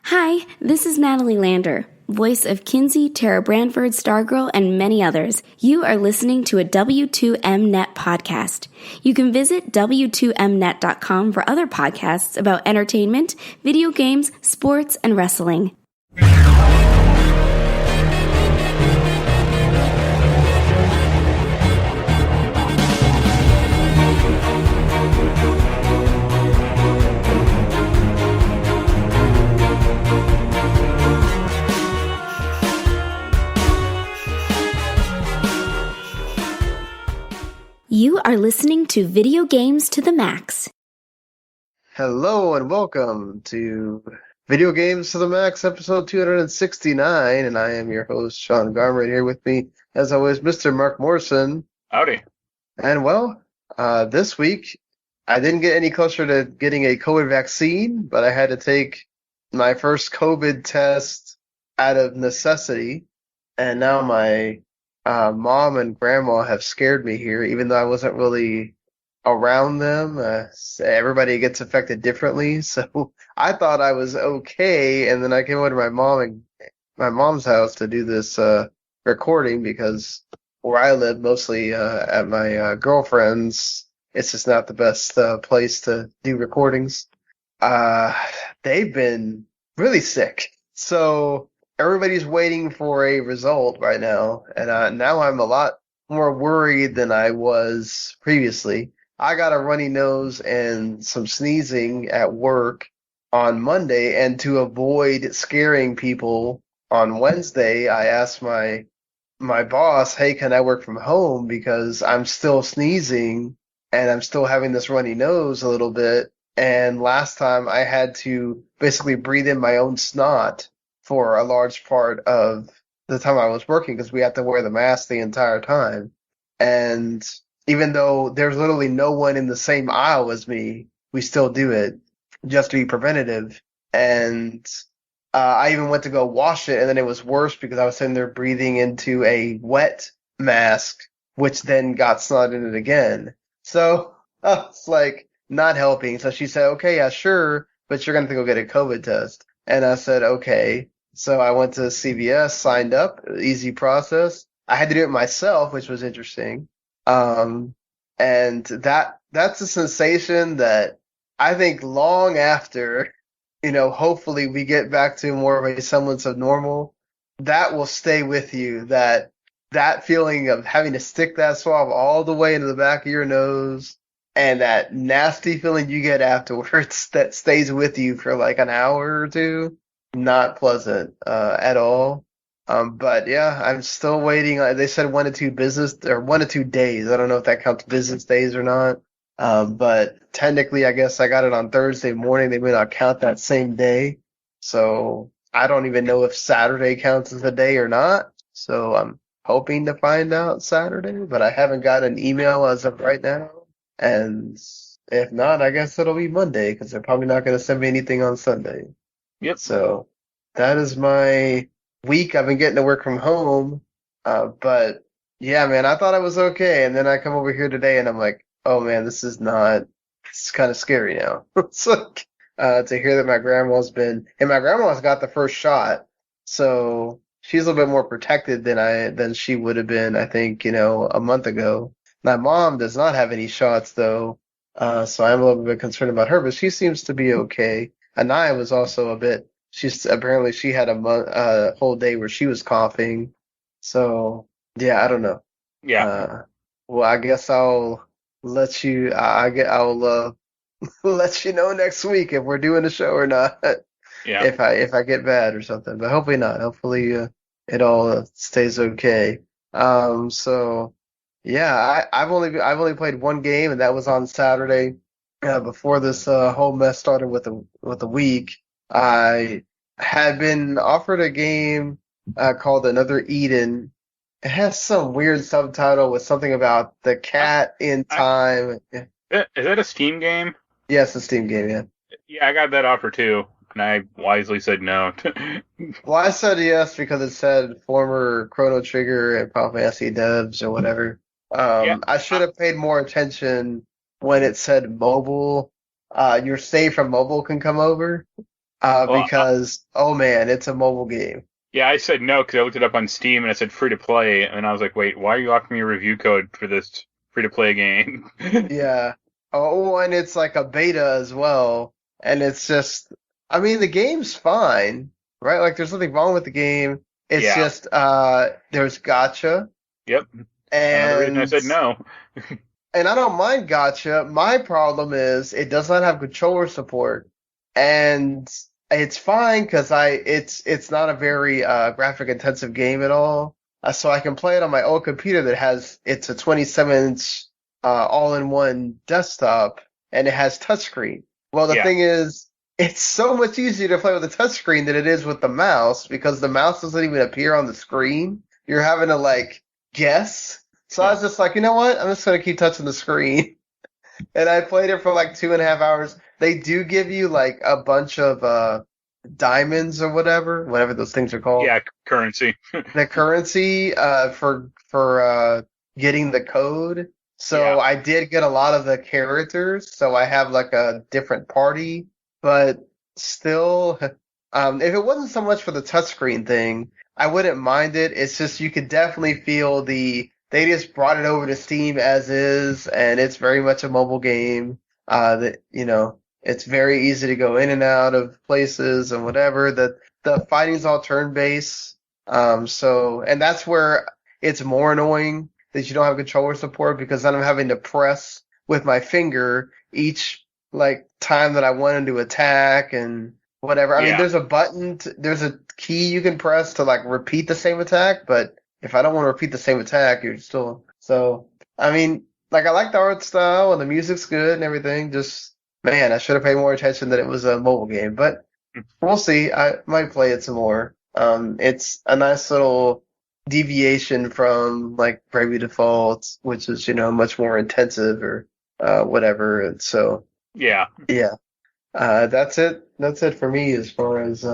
Hi, this is Natalie Lander, voice of Kinsey, Tara Branford, Stargirl, and many others. You are listening to a W2M Net podcast. You can visit W2Mnet.com for other podcasts about entertainment, video games, sports, and wrestling. You are listening to Video Games to the Max. Hello and welcome to Video Games to the Max, episode 269, and I am your host, Sean Garmer, here with me, as always, Mr. Marc Morrison. Howdy. And well, this week, I didn't get any closer to getting a COVID vaccine, but I had to take my first COVID test out of necessity, and now my mom and grandma have scared me here, even though I wasn't really around them. Everybody gets affected differently, so I thought I was okay, and then I came over to my mom's house to do this recording because where I live, mostly at my girlfriend's, it's just not the best place to do recordings. They've been really sick, so everybody's waiting for a result right now, and now I'm a lot more worried than I was previously. I got a runny nose and some sneezing at work on Monday, and to avoid scaring people on Wednesday, I asked my boss, hey, can I work from home because I'm still sneezing and I'm still having this runny nose a little bit, and last time I had to basically breathe in my own snot for a large part of the time I was working because we had to wear the mask the entire time. And even though there's literally no one in the same aisle as me, we still do it just to be preventative. And I even went to go wash it, and then it was worse because I was sitting there breathing into a wet mask, which then got snot in it again. So it's like not helping. So she said, okay, yeah, sure, but you're going to have to go get a COVID test. And I said, okay. So I went to CVS, signed up, easy process. I had to do it myself, which was interesting. And that's a sensation that I think long after, hopefully we get back to more of a semblance of normal, that will stay with you, that feeling of having to stick that swab all the way into the back of your nose and that nasty feeling you get afterwards that stays with you for like an hour or two. Not pleasant at all. But yeah, I'm still waiting. They said 1 to 2 1 to 2 days. I don't know if that counts business days or not. But technically, I guess I got it on Thursday morning. They may not count that same day. So I don't even know if Saturday counts as a day or not. So I'm hoping to find out Saturday, but I haven't got an email as of right now. And if not, I guess it'll be Monday because they're probably not going to send me anything on Sunday. Yep. So that is my week. I've been getting to work from home. But yeah, man, I thought I was okay. And then I come over here today and I'm like, oh man, it's kind of scary now. It's like, to hear that my grandma's got the first shot. So she's a little bit more protected than she would have been, I think, a month ago. My mom does not have any shots though. So I'm a little bit concerned about her, but she seems to be okay. Anaya was also a bit. She had a whole day where she was coughing. So yeah, I don't know. Yeah. Well, I guess I'll let you. I'll let you know next week if we're doing a show or not. Yeah. If I get bad or something, but hopefully not. Hopefully it all stays okay. So yeah, I've only played one game, and that was on Saturday. Before this whole mess started with the week, I had been offered a game called Another Eden. It has some weird subtitle with something about the cat in time. Is that a Steam game? Yes, a Steam game, yeah. Yeah, I got that offer too, and I wisely said no. Well, I said yes because it said former Chrono Trigger and Final Fantasy devs or whatever. I should have paid more attention when it said mobile. Your save from mobile can come over. Well, because, oh man, it's a mobile game. yeah, I said no because I looked it up on Steam and it said free to play, and I was like, wait, why are you offering me a review code for this free to play game? Yeah. Oh, and it's like a beta as well. And it's just, I mean, the game's fine, right? Like, there's nothing wrong with the game. It's Yeah. just, there's gotcha. Yep. Another reason I And, said no. and I don't mind gotcha. My problem is it does not have controller support. And it's fine because it's not a very, graphic intensive game at all. So I can play it on my old computer it's a 27-inch all-in-one desktop, and it has touchscreen. Well, the Yeah. thing is, it's so much easier to play with a touchscreen than it is with the mouse because the mouse doesn't even appear on the screen. You're having to like guess. So I was just like, you know what? I'm just gonna keep touching the screen. And I played it for like 2.5 hours. They do give you like a bunch of diamonds or whatever those things are called. Yeah, currency. The currency for getting the code. So Yeah. I did get a lot of the characters, so I have like a different party, but still, if it wasn't so much for the touchscreen thing, I wouldn't mind it. It's just you could definitely feel they just brought it over to Steam as is, and it's very much a mobile game. It's very easy to go in and out of places and whatever. The fighting's all turn-based. And that's where it's more annoying that you don't have controller support because then I'm having to press with my finger each like time that I want to attack and whatever. I mean, there's a button, there's a key you can press to like repeat the same attack, but if I don't want to repeat the same attack, you're still, so, I mean, like I like the art style and the music's good and everything. Just, man, I should have paid more attention that it was a mobile game, but we'll see. I might play it some more. It's a nice little deviation from like Bravely Default, which is, much more intensive or whatever. And so, Yeah. that's it. That's it for me as far as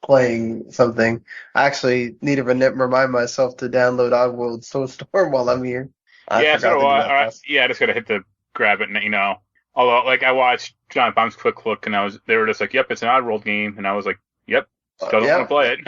playing something. I actually need to remind myself to download Oddworld Soulstorm while I'm here. I Yeah, forgot to do that last. I just gotta hit the grab it, and Although, like, I watched John Bomb's Quick Look, and they were just like, "Yep, it's an Oddworld game," and I was like, "Yep, still don't want to play it."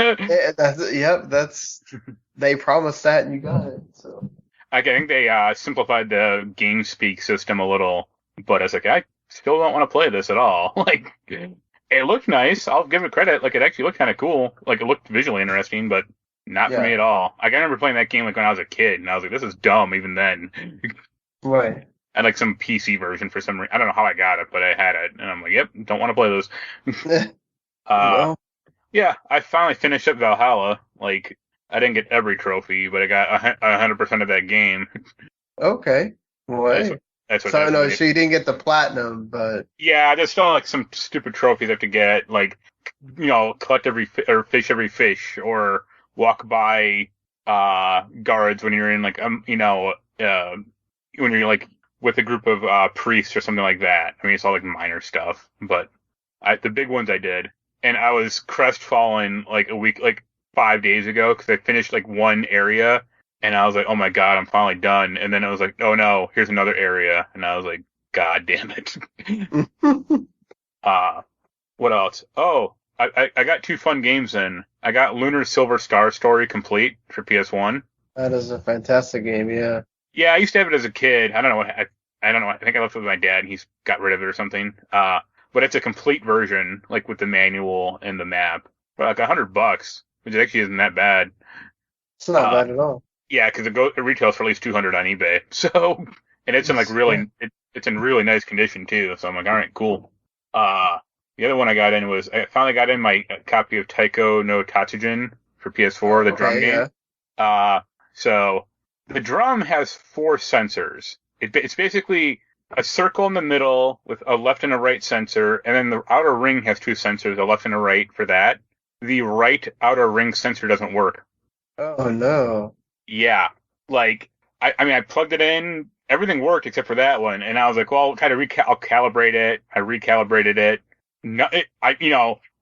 They promised that, and you got it. So I think they simplified the game speak system a little, but I was like, I still don't want to play this at all. Like, it looked nice. I'll give it credit. Like, it actually looked kind of cool. Like, it looked visually interesting, but not for me at all. Like, I remember playing that game like when I was a kid, and I was like, this is dumb even then. Right. I had like some PC version for some reason. I don't know how I got it, but I had it, and I'm like, yep, don't want to play those. Yeah, I finally finished up Valhalla. Like, I didn't get every trophy, but I got 100% of that game. Okay. Well, that's what so no, so you didn't get the platinum, but yeah, there's still like some stupid trophies I have to get, like collect fish every fish, or walk by guards when you're in like when you're like with a group of priests or something like that. I mean, it's all like minor stuff, but the big ones I did, and I was crestfallen like 5 days ago because I finished like one area. And I was like, oh my god, I'm finally done. And then it was like, oh no, here's another area. And I was like, god damn it. What else? Oh, I got 2 fun games in. I got Lunar Silver Star Story complete for PS1. That is a fantastic game, yeah. Yeah, I used to have it as a kid. I don't know I think I left it with my dad and he's got rid of it or something. But it's a complete version, like with the manual and the map. For like $100, which actually isn't that bad. It's not bad at all. Yeah, because it retails for at least $200 on eBay. So, and it's in like it's in really nice condition too. So I'm like, all right, cool. The other one I got in I finally got in my copy of Taiko no Tatsujin for PS4, the drum game. Yeah. So the drum has 4 sensors. It's basically a circle in the middle with a left and a right sensor, and then the outer ring has 2 sensors, a left and a right for that. The right outer ring sensor doesn't work. Oh no. Yeah, like, I mean, I plugged it in, everything worked except for that one, and I was like, well, kind of I'll calibrate it. I recalibrated it. No,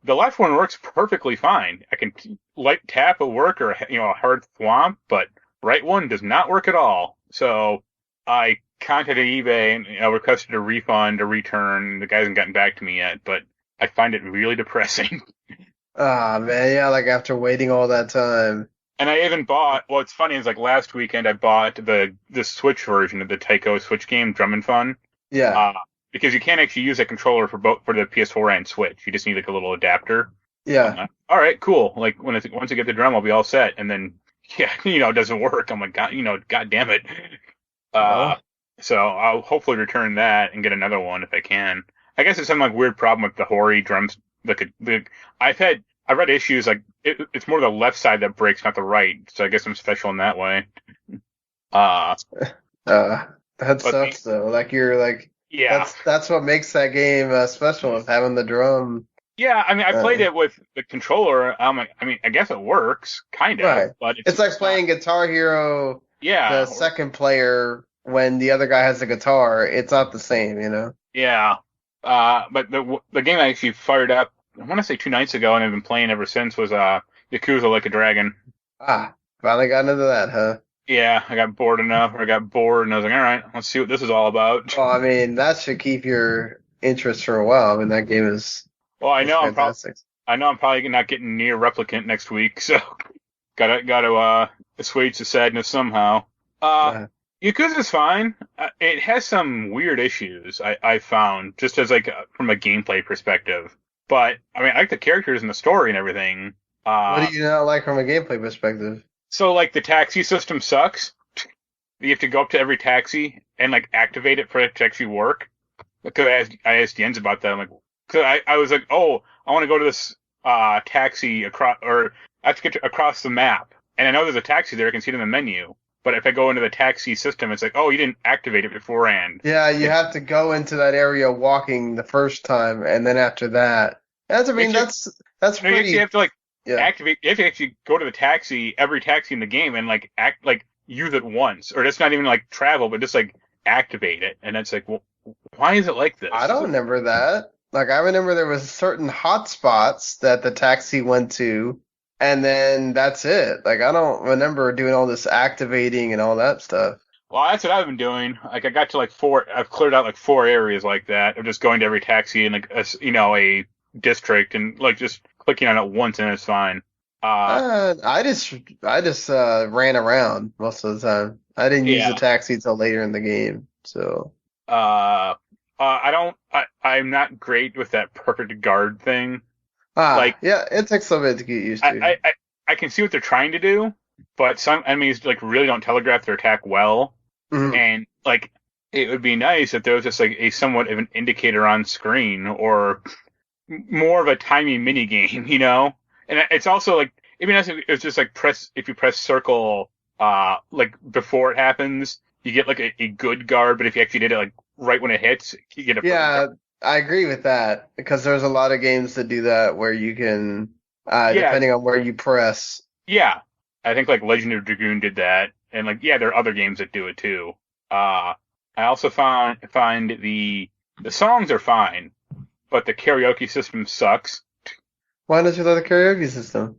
the left one works perfectly fine. I can light tap a work or, a hard thwomp, but right one does not work at all. So I contacted eBay and requested a refund, a return. The guy hasn't gotten back to me yet, but I find it really depressing. Ah, man, yeah, like after waiting all that time. And I even bought. What's funny is like last weekend I bought the Switch version of the Taiko Switch game, Drum and Fun. Yeah, Uh, because you can't actually use a controller for both for the PS4 and Switch. You just need like a little adapter. I'm yeah. like, all right, cool. Like once I get the drum, I'll be all set. And then yeah, it doesn't work. I'm like, God, God damn it. Uh, Well, so I'll hopefully return that and get another one if I can. I guess it's some like weird problem with the Hori drums. I've read issues like it's more the left side that breaks, not the right. So I guess I'm special in that way. Uh, uh, that but sucks though. Like you're like yeah. that's what makes that game special, of having the drum. Yeah, I mean, I played Uh, it with the controller. I'm like, I mean, I guess it works, kind of, right. but It's like it's not. playing Guitar Hero, the Yeah, second player when the other guy has the guitar. It's not the same, you know. yeah. But the game I actually fired up, I want to say 2 nights ago, and I've been playing ever since was Yakuza Like a Dragon. Ah, finally got into that, huh? Yeah, I got bored enough, or I got bored, and I was like, all right, let's see what this is all about. Well, I mean, that should keep your interest for a while. I mean, that game Well, is fantastic. I know I'm probably not getting near Replicant next week, so gotta assuage the sadness somehow. Uh, Uh, Yakuza's fine. It has some weird issues I found, just as like from a gameplay perspective. But I mean, I like the characters and the story and everything. what Uh, do you not like from a gameplay perspective? so like the taxi system sucks. You have to go up to every taxi and like activate it for it to actually work. Because I asked Jens about that. I'm like, cause I was like, oh, I want to go to this taxi across, or I have to across the map, and I know there's a taxi there. I can see it in the menu. But if I go into the taxi system, it's like, oh, you didn't activate it beforehand. Yeah, you have to go into that area walking the first time, and then after that, I You mean, actually, that's no, you actually pretty. have to like Yeah, activate. You have to actually go to the taxi, every taxi in the game, and like use it once, or just not even like travel, but just like activate it. And it's like, well, why is it like I this? don't remember that. Like, I remember there was certain hot spots that the taxi went to, and then that's it. Like, I don't remember doing all this activating and all that stuff. Well, that's what I've been doing. Like, I got to like four. I've cleared out like 4 areas like that of just going to every taxi in like a district and like just clicking on it once and it's fine. Uh, I just ran around most of the time. I didn't use the yeah. taxi till later in the game. So, Uh, I don't. I'm not great with that perfect guard thing. Like, yeah, it takes a bit to get used I, to. I, I I can see what they're trying to do, but some enemies like really don't telegraph their attack well. Mhm. And like, it would be nice if there was just like a somewhat of an indicator on screen or more of a timing mini game, And it's also like it'd be nice if it was just like if you press circle, like before it happens, you get like a good guard, but if you actually did it like right when it hits, you get a perfect Yeah, guard. I agree with that because there's a lot of games that do that where you can, Yeah, depending on where you press. yeah. I think like Legend of Dragoon did that, and like yeah, there are other games that do it too. Uh, I also find the songs are fine, but the karaoke system sucks. Why don't you let the karaoke system?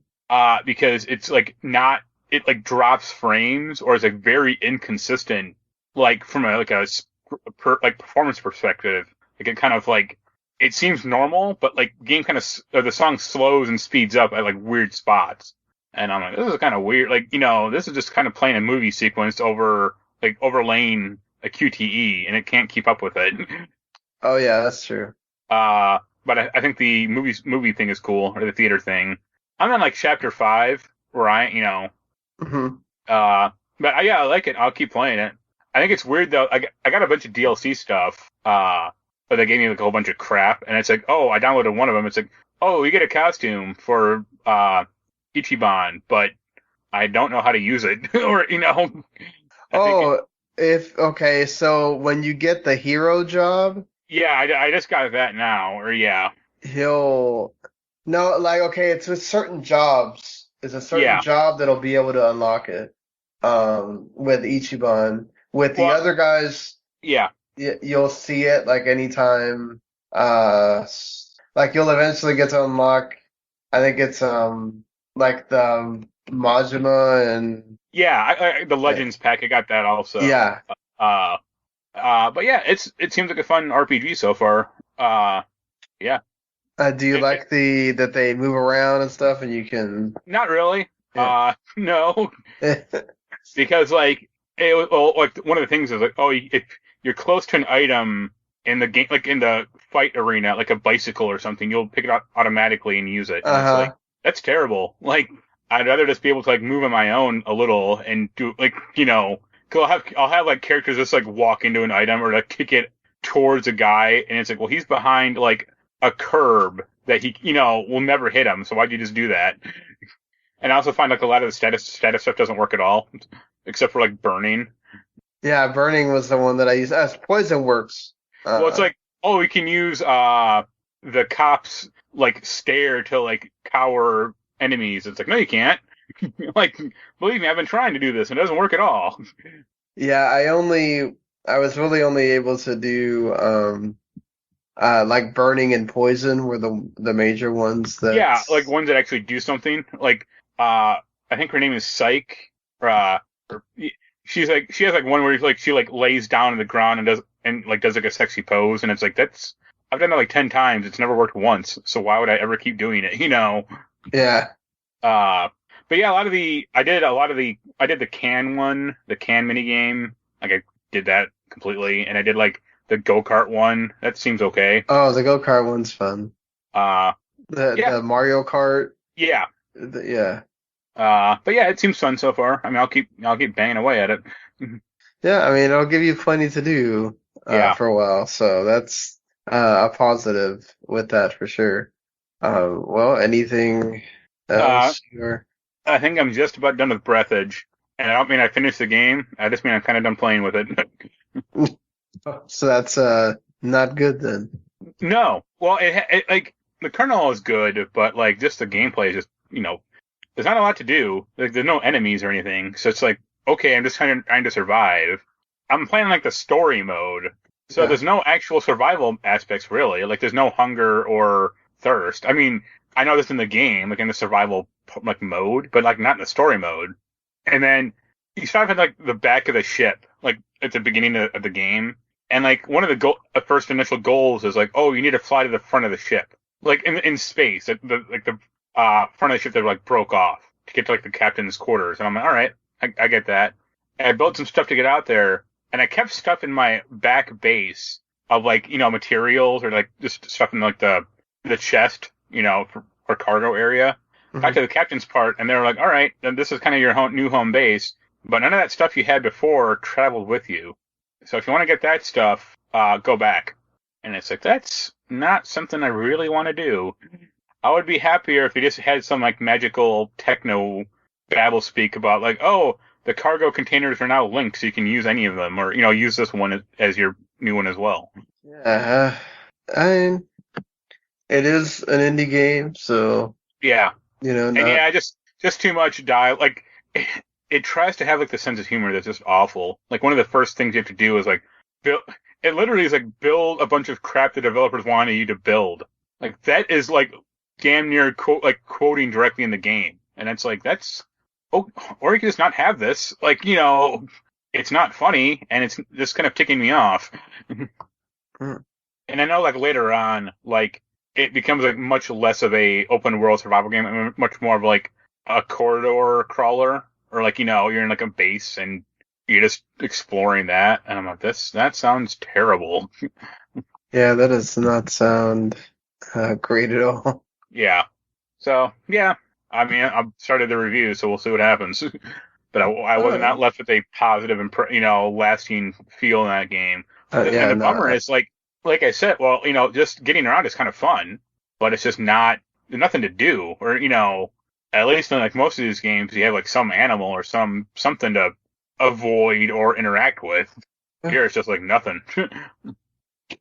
Because it's like not it like drops frames or is like very inconsistent, like from like performance perspective. Like it kind of like it seems normal, but like game kind of the song slows and speeds up at like weird spots, and I'm like, this is kind of weird. Like this is just kind of playing a movie sequence over like overlaying a QTE, and it can't keep up with it. Oh yeah, that's true. But I think the movie thing is cool, or the theater thing. I'm in like chapter 5, where Hmm. but yeah, I like it. I'll keep playing it. I think it's weird though. I got a bunch of DLC stuff, but they gave me like a whole bunch of crap, and it's like, oh, I downloaded one of them. It's like, oh, you get a costume for Ichiban, but I don't know how to use it, or I think Oh, if okay, so when you get the hero job, yeah, I just got that now, or yeah, he'll no, like okay, it's with certain jobs. It's a certain yeah. job that'll be able to unlock it. With Ichiban. With the Well, other guys, yeah. you'll see it like anytime. Like you'll eventually get to unlock. I think it's like the Majima and Yeah, the uh, Legends pack, I got that also. yeah. Uh, but yeah, it seems like a fun RPG so far. Yeah, Do you like that they move around and stuff, and you can? Not really. Yeah. No, because like like one of the things is like, oh, if you're close to an item in the game, like in the fight arena, like a bicycle or something, you'll pick it up automatically and use it. And it's like, that's terrible. Like, I'd rather just be able to like move on my own a little and do like, cause I'll have like characters just like walk into an item or like kick it towards a guy, and it's like, well, he's behind like a curb that he, will never hit him. So why'd you just do that? And I also find like a lot of the status stuff doesn't work at all, except for like burning. Yeah, burning was the one that I used. Poison works. Well, it's like, oh, we can use the cops like stare to like cower enemies. It's like, no, you can't. Like, believe me, I've been trying to do this and it doesn't work at all. Yeah, I was really only able to do like burning and poison were the major ones that. Yeah, like ones that actually do something. Like I think her name is Psyche. She has like one where like she like lays down on the ground and does like a sexy pose, and it's like, I've done that like 10 times. It's never worked once, so why would I ever keep doing it? Yeah. But yeah, I did the can one, the can mini game. Like I did that completely, and I did like the go-kart one. That seems okay. Oh, the go-kart one's fun. The Mario Kart. Yeah. Yeah. But yeah, it seems fun so far. I mean, I'll keep banging away at it. Yeah, I mean, it'll give you plenty to do for a while, so that's a positive with that for sure. Well, anything else? I think I'm just about done with Breathedge, and I don't mean I finished the game. I just mean I'm kind of done playing with it. So that's not good then. No, well, it like the kernel is good, but like just the gameplay is just there's not a lot to do. Like, there's no enemies or anything, so it's like, okay, I'm just trying to survive. I'm playing like the story mode, so there's no actual survival aspects really. Like, there's no hunger or thirst. I mean, I know this in the game, like in the survival like mode, but like not in the story mode. And then you start at like the back of the ship, like at the beginning of the game, and like one of the first initial goals is like, oh, you need to fly to the front of the ship, like in space, the front of the ship that like broke off to get to like the captain's quarters. And I'm like, all right, I get that. And I built some stuff to get out there, and I kept stuff in my back base of like, materials or like just stuff in like the chest, for cargo area. Mm-hmm. Got to the captain's part, and they were like, all right, then this is kind of your new home base, but none of that stuff you had before traveled with you. So if you want to get that stuff, go back. And it's like, that's not something I really want to do. I would be happier if you just had some like magical techno babble speak about like, oh, the cargo containers are now linked, so you can use any of them, or use this one as your new one as well. Yeah, it is an indie game, so yeah, and just too much dialogue. Like it tries to have like the sense of humor that's just awful. Like one of the first things you have to do is like build. It literally is like build a bunch of crap the developers wanted you to build. Like that is like damn near quoting directly in the game, and it's like or you can just not have this. Like it's not funny, and it's just kind of ticking me off. And I know like later on, like it becomes like much less of a open world survival game, and much more of like a corridor crawler, or like you're in like a base and you're just exploring that. And I'm like, that sounds terrible. Yeah, that does not sound great at all. Yeah. So, yeah. I mean, I've started the review, so we'll see what happens. But I was not left with a positive, lasting feel in that game. And the bummer is, like I said, well, just getting around is kind of fun, but it's just there's nothing to do. Or, at least in like most of these games, you have like some animal or something to avoid or interact with. Here, it's just like nothing.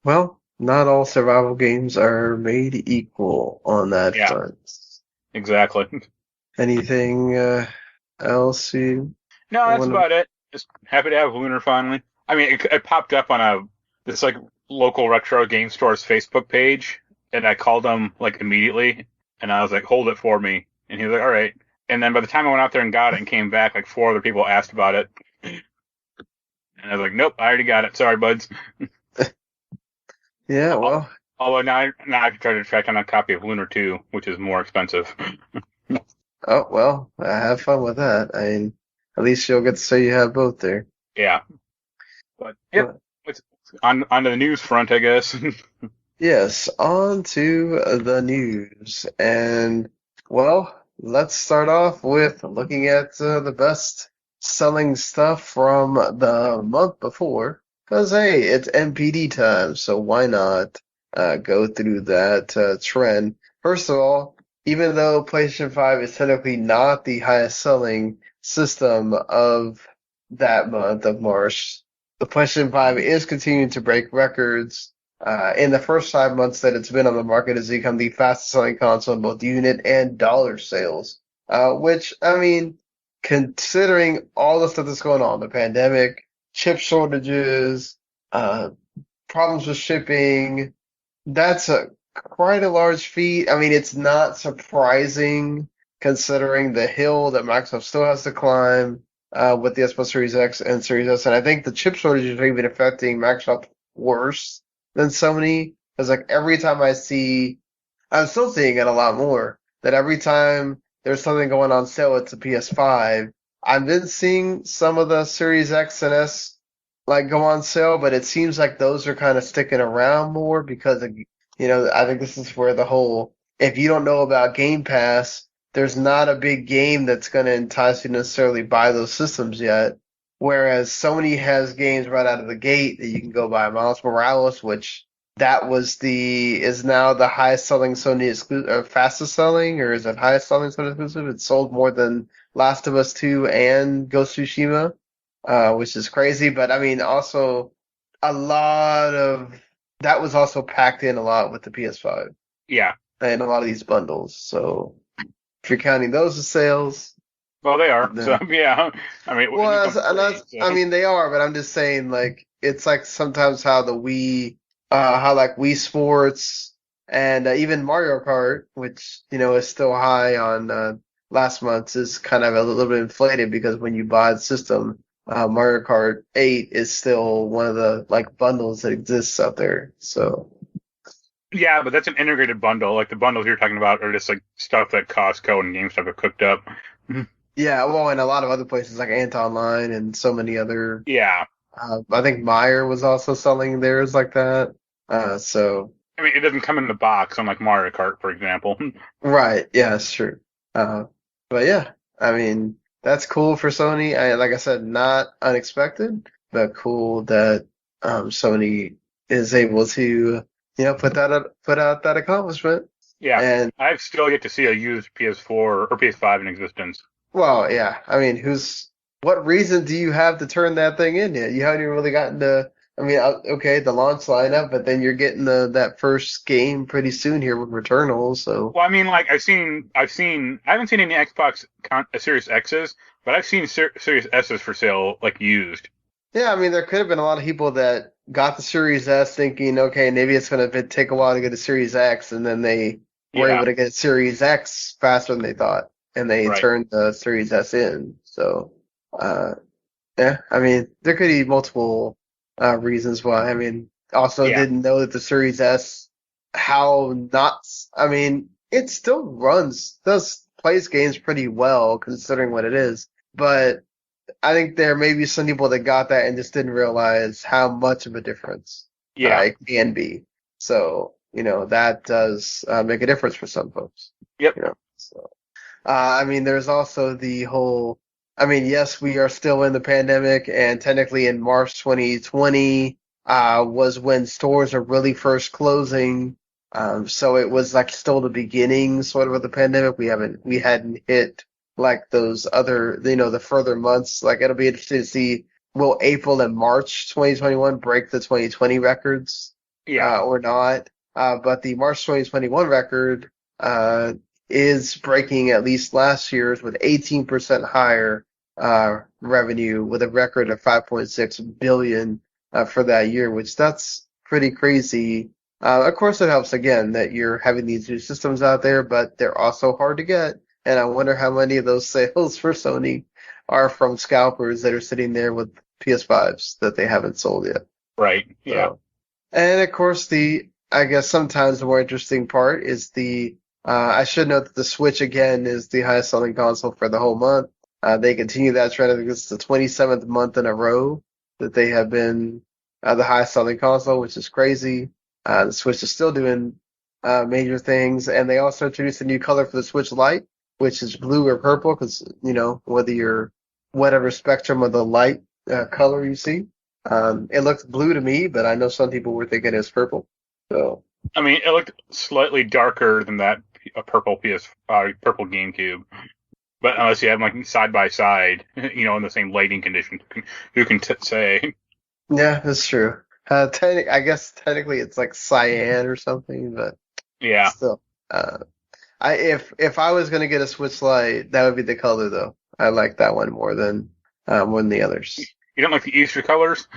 Well, not all survival games are made equal on that front. Exactly. Anything else you? No, that's about it. Just happy to have Lunar finally. I mean, it popped up on this like local retro game store's Facebook page, and I called him like immediately, and I was like, "Hold it for me," and he was like, "All right." And then by the time I went out there and got it and came back, like 4 other people asked about it, and I was like, "Nope, I already got it. Sorry, buds." Yeah, well, Although now I can try to track down a copy of Lunar 2, which is more expensive. Oh, well, have fun with that. I mean, at least you'll get to say you have both there. Yeah. But, yep. It's on to the news front, I guess. Yes, on to the news. And, well, let's start off with looking at the best selling stuff from the month before. Because, hey, it's NPD time, so why not go through that trend? First of all, even though PlayStation 5 is technically not the highest selling system of that month of March, the PlayStation 5 is continuing to break records. In the first 5 months that it's been on the market, it's become the fastest selling console in both unit and dollar sales. Which, I mean, considering all the stuff that's going on, the pandemic, chip shortages, problems with shipping, that's quite a large feat. I mean, it's not surprising considering the hill that Microsoft still has to climb with the Xbox Series X and Series S. And I think the chip shortages are even affecting Microsoft worse than Sony. Because like every time I'm still seeing it a lot more, that every time there's something going on sale, it's a PS5. I've been seeing some of the Series X and S like go on sale, but it seems like those are kind of sticking around more because of, I think this is where the whole, if you don't know about Game Pass, there's not a big game that's going to entice you to necessarily buy those systems yet. Whereas Sony has games right out of the gate that you can go buy. Miles Morales, which is now the highest selling Sony exclusive, or fastest selling, or is it highest selling Sony exclusive? It's sold more than Last of Us 2 and Ghost of Tsushima, which is crazy. But I mean, also that was also packed in a lot with the PS5. Yeah. And a lot of these bundles. So if you're counting those as sales. Well, they are. So, yeah. I mean, I mean, they are, but I'm just saying, like, it's like sometimes how the Wii Sports and even Mario Kart, which, is still high on last month's, is kind of a little bit inflated because when you buy the system, Mario Kart 8 is still one of the, like, bundles that exists out there. So. Yeah, but that's an integrated bundle. Like, the bundles you're talking about are just, like, stuff that Costco and GameStop have cooked up. Yeah, well, and a lot of other places like Ant Online and so many other. Yeah. I think Meyer was also selling theirs like that. So. I mean, it doesn't come in the box, unlike Mario Kart, for example. Right. Yeah, it's true. But yeah, I mean, that's cool for Sony. Like I said, not unexpected, but cool that Sony is able to, put out that accomplishment. Yeah. And I've still yet to see a used PS4 or PS5 in existence. Well, yeah. I mean, what reason do you have to turn that thing in yet? You haven't even really gotten to, I mean, okay, the launch lineup, but then you're getting that first game pretty soon here with Returnal, so. Well, I mean, like, I haven't seen any Xbox Series X's, but I've seen Series S's for sale, like, used. Yeah, I mean, there could have been a lot of people that got the Series S thinking, okay, maybe it's going to take a while to get a Series X, and then they were able to get Series X faster than they thought. And they turned the Series S in. So, yeah, I mean, there could be multiple reasons why. I mean, also didn't know that the Series S, I mean, it still plays games pretty well considering what it is. But I think there may be some people that got that and just didn't realize how much of a difference it can be. So, that does make a difference for some folks. Yep. So. I mean, there's also the whole, I mean, yes, we are still in the pandemic, and technically in March 2020 was when stores are really first closing. So it was like still the beginning sort of the pandemic. We hadn't hit like those other, the further months. Like it'll be interesting to see, will April and March 2021 break the 2020 records or not? But the March 2021 record, is breaking at least last year's with 18% higher revenue with a record of 5.6 billion for that year, which that's pretty crazy. Of course, it helps again that you're having these new systems out there, but they're also hard to get. And I wonder how many of those sales for Sony are from scalpers that are sitting there with PS5s that they haven't sold yet. Right. Yeah. And of course, the I guess sometimes the more interesting part is I should note that the Switch again is the highest selling console for the whole month. They continue that trend. I think it's the 27th month in a row that they have been the highest selling console, which is crazy. The Switch is still doing major things, and they also introduced a new color for the Switch Lite, which is blue or purple, because whether you're whatever spectrum of the light color you see. It looks blue to me, but I know some people were thinking it's purple. So I mean, it looked slightly darker than that a purple purple GameCube. But unless you have them like side by side, in the same lighting condition, who can say? yeah, that's true. I guess technically it's like cyan or something, but Yeah. still. If I was gonna get a Switch Lite, that would be the color though. I like that one more than the others. You don't like the Easter colors?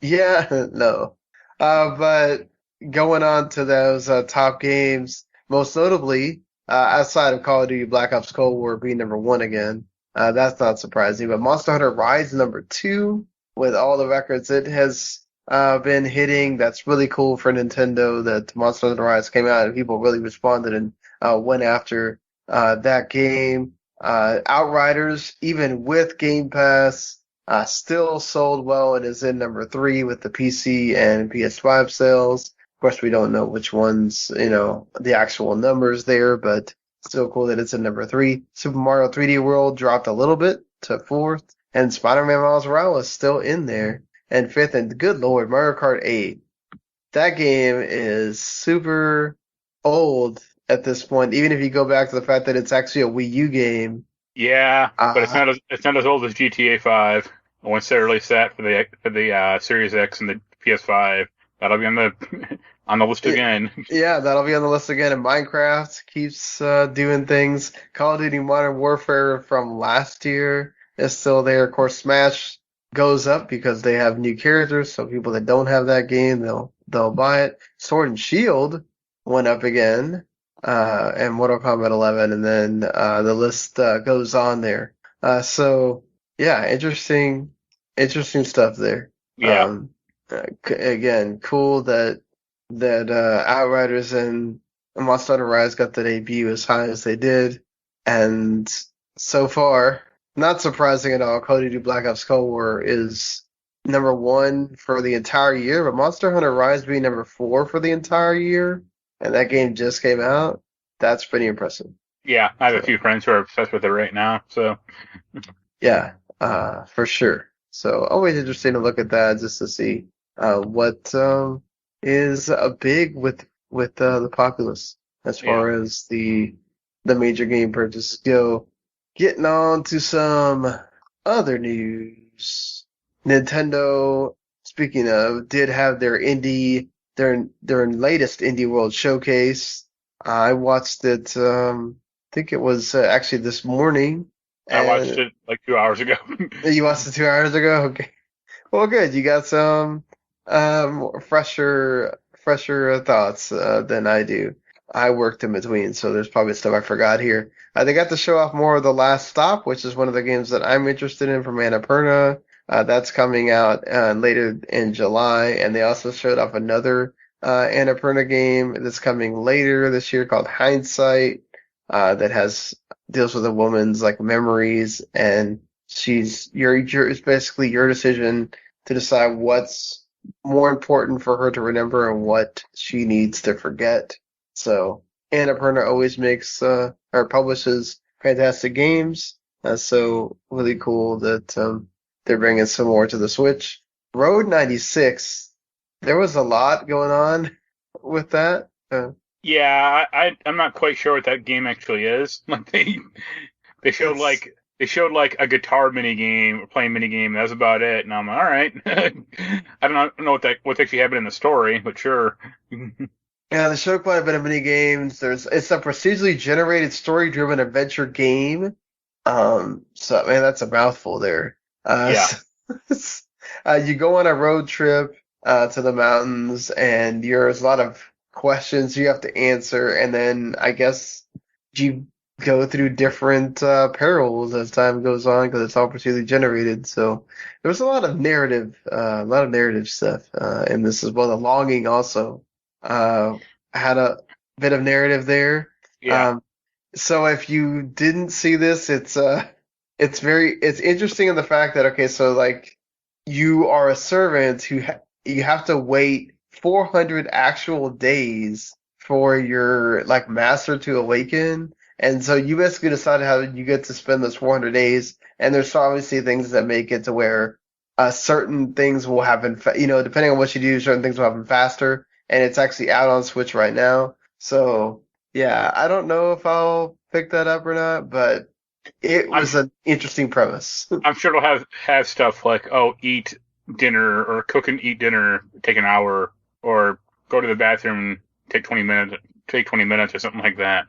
Yeah, no. But going on to those top games, most notably, outside of Call of Duty Black Ops Cold War being number one again, that's not surprising. But Monster Hunter Rise number two, with all the records it has been hitting, that's really cool for Nintendo that Monster Hunter Rise came out and people really responded and went after that game. Outriders, even with Game Pass, still sold well and is in number three with the PC and PS5 sales. Of course, we don't know which ones, the actual numbers there, but still cool that it's in number three. Super Mario 3D World dropped a little bit to fourth, and Spider-Man Miles Morales is still in there. And fifth, and good lord, Mario Kart 8. That game is super old at this point, even if you go back to the fact that it's actually a Wii U game. Yeah, but it's not as old as GTA 5. Once they release that for the Series X and the PS5, that'll be on the list again. Yeah, that'll be on the list again. And Minecraft keeps doing things. Call of Duty Modern Warfare from last year is still there. Of course, Smash goes up because they have new characters, so people that don't have that game, they'll buy it. Sword and Shield went up again, and Mortal Kombat 11, and then the list goes on there. So yeah, interesting stuff there. Yeah. Again, cool that Outriders and Monster Hunter Rise got the debut as high as they did, and so far, not surprising at all, Call of Duty Black Ops Cold War is number one for the entire year, but Monster Hunter Rise being number 4 for the entire year, and that game just came out, that's pretty impressive. Yeah, I have a few friends who are obsessed with it right now, so. Yeah, for sure. So always interesting to look at that just to see what is big with the populace as far as the major game purchases go. Getting on to some other news. Nintendo, speaking of, did have their latest Indie World Showcase. I watched it, I think it was actually this morning. I watched it like 2 hours ago. You watched it 2 hours ago? Okay. Well, good. You got some fresher thoughts than I do. I worked in between, so there's probably stuff I forgot here. They got to show off more of The Last Stop, which is one of the games that I'm interested in from Annapurna. That's coming out later in July, and they also showed off another Annapurna game that's coming later this year called Hindsight, that deals with a woman's like memories, and it's basically your decision to decide what's more important for her to remember and what she needs to forget. So Annapurna always makes or publishes fantastic games. So really cool that they're bringing some more to the Switch. Road 96, there was a lot going on with that. Yeah, I'm not quite sure what that game actually is. Like they showed like a guitar mini game or playing mini game. That was about it, and I'm like, all right. I don't know what's actually happened in the story, but sure. Yeah, they showed quite a bit of mini games. It's a procedurally generated story-driven adventure game. So man, that's a mouthful there. Yeah. You go on a road trip to the mountains, and there's a lot of questions you have to answer, and then I guess you go through different perils as time goes on because it's all procedurally generated. So there was a lot of narrative stuff in this as well. The longing also had a bit of narrative there. Yeah. So if you didn't see this, it's interesting in the fact that, okay, so like you are a servant who you have to wait 400 actual days for your like master to awaken, and so you basically decide how you get to spend those 400 days, and there's obviously things that make it to where certain things will happen, depending on what you do, certain things will happen faster, and it's actually out on Switch right now. So yeah, I don't know if I'll pick that up or not, but it was an interesting premise. I'm sure it'll have stuff like, oh, eat dinner, or cook and eat dinner, take an hour, or go to the bathroom, take 20 minutes or something like that.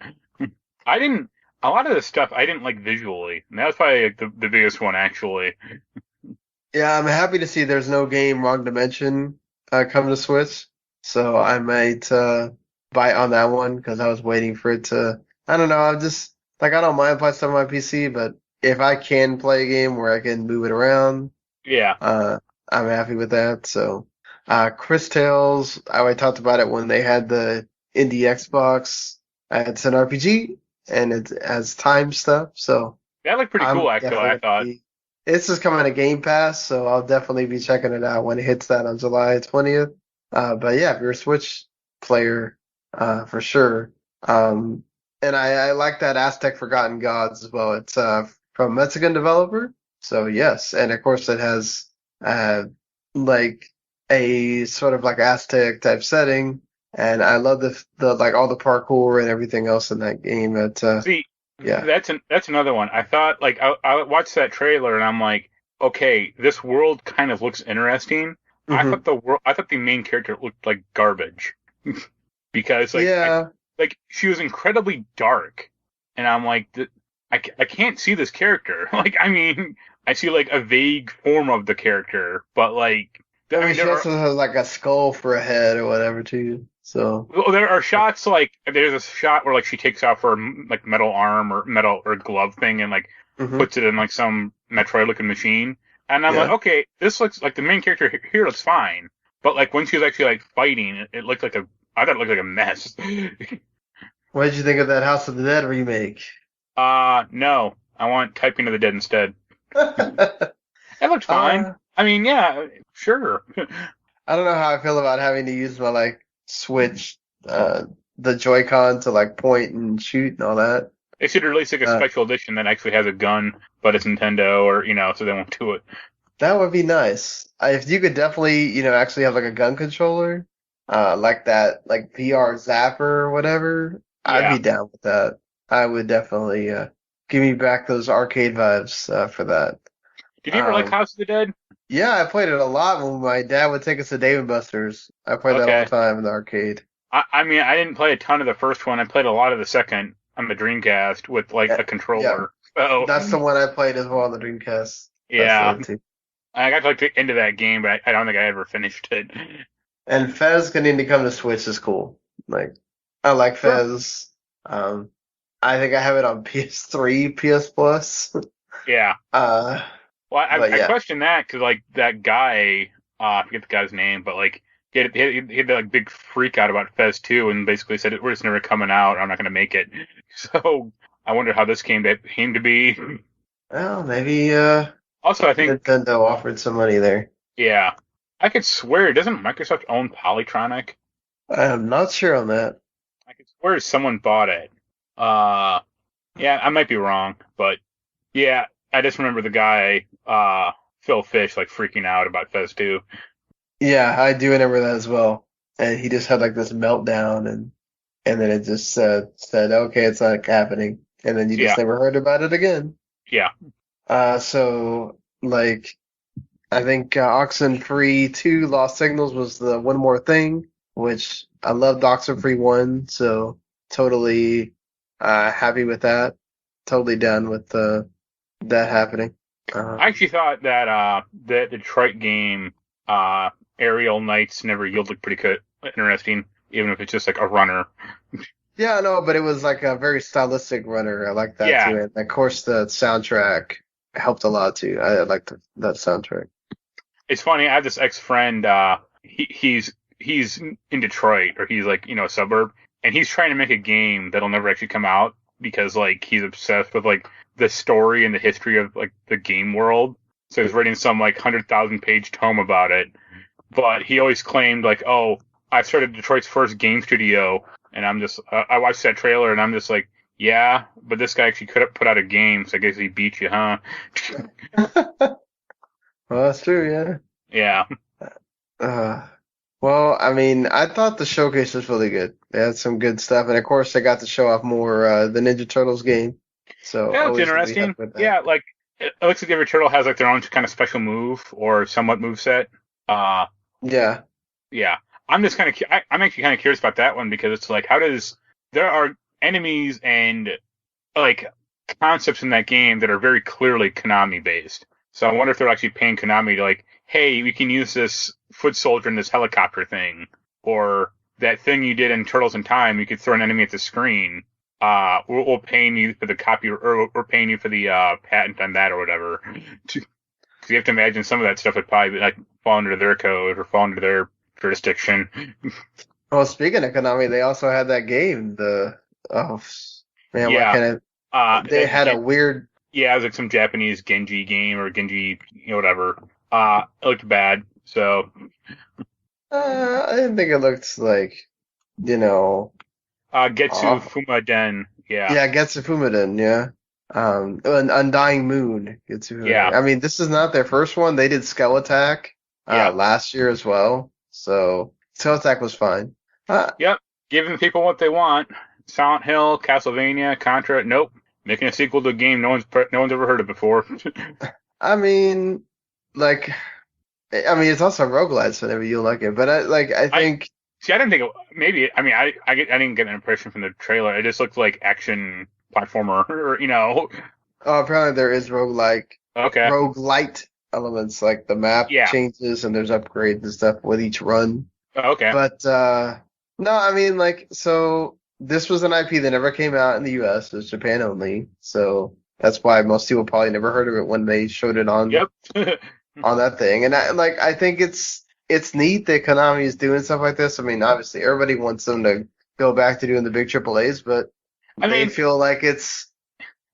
A lot of this stuff I didn't like visually, and that was probably like the biggest one, actually. Yeah, I'm happy to see there's no game Wrong Dimension come to Switch, so I might bite on that one because I was waiting for it to. I don't know. I'm just like I don't mind playing stuff on my PC, but if I can play a game where I can move it around, Yeah. I'm happy with that. So, Cris Tales, I already talked about it when they had the indie Xbox. It's an RPG and it has time stuff, so That looked pretty cool, actually, I thought. It's just coming to Game Pass, so I'll definitely be checking it out when it hits that on July 20th. But yeah, if you're a Switch player, for sure. And I like that Aztech Forgotten Gods as well. It's from a Mexican developer, so yes. And of course it has like a sort of like Aztec type setting, and I love the like all the parkour and everything else in that game. See, yeah. That's another one. I thought, like, I watched that trailer and I'm like, okay, this world kind of looks interesting. Mm-hmm. I thought the main character looked like garbage because like she was incredibly dark, and I'm like, I can't see this character. Like, I mean, I see like a vague form of the character, but like, I mean, she also has like a skull for a head or whatever too. So there are shots like there's a shot where like she takes off her like metal arm or metal or glove thing and like puts it in like some Metroid looking machine, and I'm like, okay, this looks like the main character here looks fine, but like when she was actually like fighting, it looked like I thought it looked like a mess. What did you think of that House of the Dead remake? No, I want Typing of the Dead instead. That looked fine. I mean, yeah, sure. I don't know how I feel about having to use my like Switch, the Joy-Con to like point and shoot and all that. They should release like a special edition that actually has a gun, but it's Nintendo, or so they won't do it. That would be nice. If you could definitely, actually have like a gun controller, like that, like VR Zapper or whatever. Yeah. I'd be down with that. I would definitely give me back those arcade vibes for that. Did you ever like House of the Dead? Yeah, I played it a lot when my dad would take us to Dave & Buster's. I played that all the time in the arcade. I mean, I didn't play a ton of the first one. I played a lot of the second on the Dreamcast with like a controller. Yeah. So, that's the one I played as well on the Dreamcast. Yeah. I got like the end of that game, but I don't think I ever finished it. And Fez getting to come to Switch is cool. Like, I like Fez. Sure. I think I have it on PS3, PS Plus. Yeah. Well, I question that because like that guy, I forget the guy's name, but like he had the like big freak out about Fez 2 and basically said we're just never coming out. I'm not going to make it. So I wonder how this came to be. Well, maybe. Also, I think Nintendo offered some money there. Yeah, I could swear, doesn't Microsoft own Polytronic? I'm not sure on that. I could swear someone bought it. Yeah, I might be wrong, but yeah, I just remember the guy, Phil Fish, like freaking out about Fez 2. Yeah, I do remember that as well. And he just had like this meltdown, and then it just said, okay, it's not happening, and then you just never heard about it again. Yeah. So like, I think Oxenfree 2 Lost Signals was the one more thing, which I loved Oxenfree 1, so totally happy with that. Totally done with that happening. I actually thought that the Detroit game, Aerial Knights Never Yield looked pretty good, interesting, even if it's just like a runner. Yeah, no, but it was like a very stylistic runner. I like that too. And of course, the soundtrack helped a lot too. I liked that soundtrack. It's funny. I have this ex-friend. He's he's in Detroit, or he's like, a suburb, and he's trying to make a game that'll never actually come out because like he's obsessed with like the story and the history of like the game world. So he's writing some like 100,000-page tome about it. But he always claimed like, oh, I started Detroit's first game studio, and I'm just I watched that trailer and I'm just like, yeah, but this guy actually could have put out a game, so I guess he beat you, huh? Well, that's true, Yeah. Well, I mean, I thought the showcase was really good. They had some good stuff, and of course, they got to show off more the Ninja Turtles game. So That looks always really interesting. happy with that. Yeah, like it looks like every turtle has like their own kind of special move or somewhat moveset. Yeah. Yeah. I'm just kind of I'm actually kind of curious about that one because it's like there are enemies and like concepts in that game that are very clearly Konami based. So I wonder if they're actually paying Konami to like, hey, we can use this foot soldier in this helicopter thing, or that thing you did in Turtles in Time. You could throw an enemy at the screen. We're paying you for the copy, or we're paying you for the patent on that, or whatever. Because you have to imagine some of that stuff would probably like fall under their code or fall under their jurisdiction. Well, speaking of Konami, they also had that game. They had a weird. Yeah, it was like some Japanese Genji game or Genji, whatever. It looked bad, so. I didn't think it looked like, Getsufumaden, yeah. Yeah, Getsufumaden, yeah. An Undying Moon. Getsufumaden. Yeah. I mean, this is not their first one. They did Skull Attack last year as well. So Skull Attack was fine. Yep, giving people what they want. Silent Hill, Castlevania, Contra. Nope, making a sequel to a game no one's ever heard of before. I mean, it's also roguelites whenever you like it, but I think. See, I didn't think maybe. I mean, I didn't get an impression from the trailer. It just looked like action platformer, or Oh, apparently there is roguelite elements, like the map changes and there's upgrades and stuff with each run. Oh, okay. But no, I mean, so this was an IP that never came out in the US. It was Japan only, so that's why most people probably never heard of it when they showed it on on that thing. And I think it's neat that Konami is doing stuff like this. I mean, obviously everybody wants them to go back to doing the big AAAs, but they feel like it's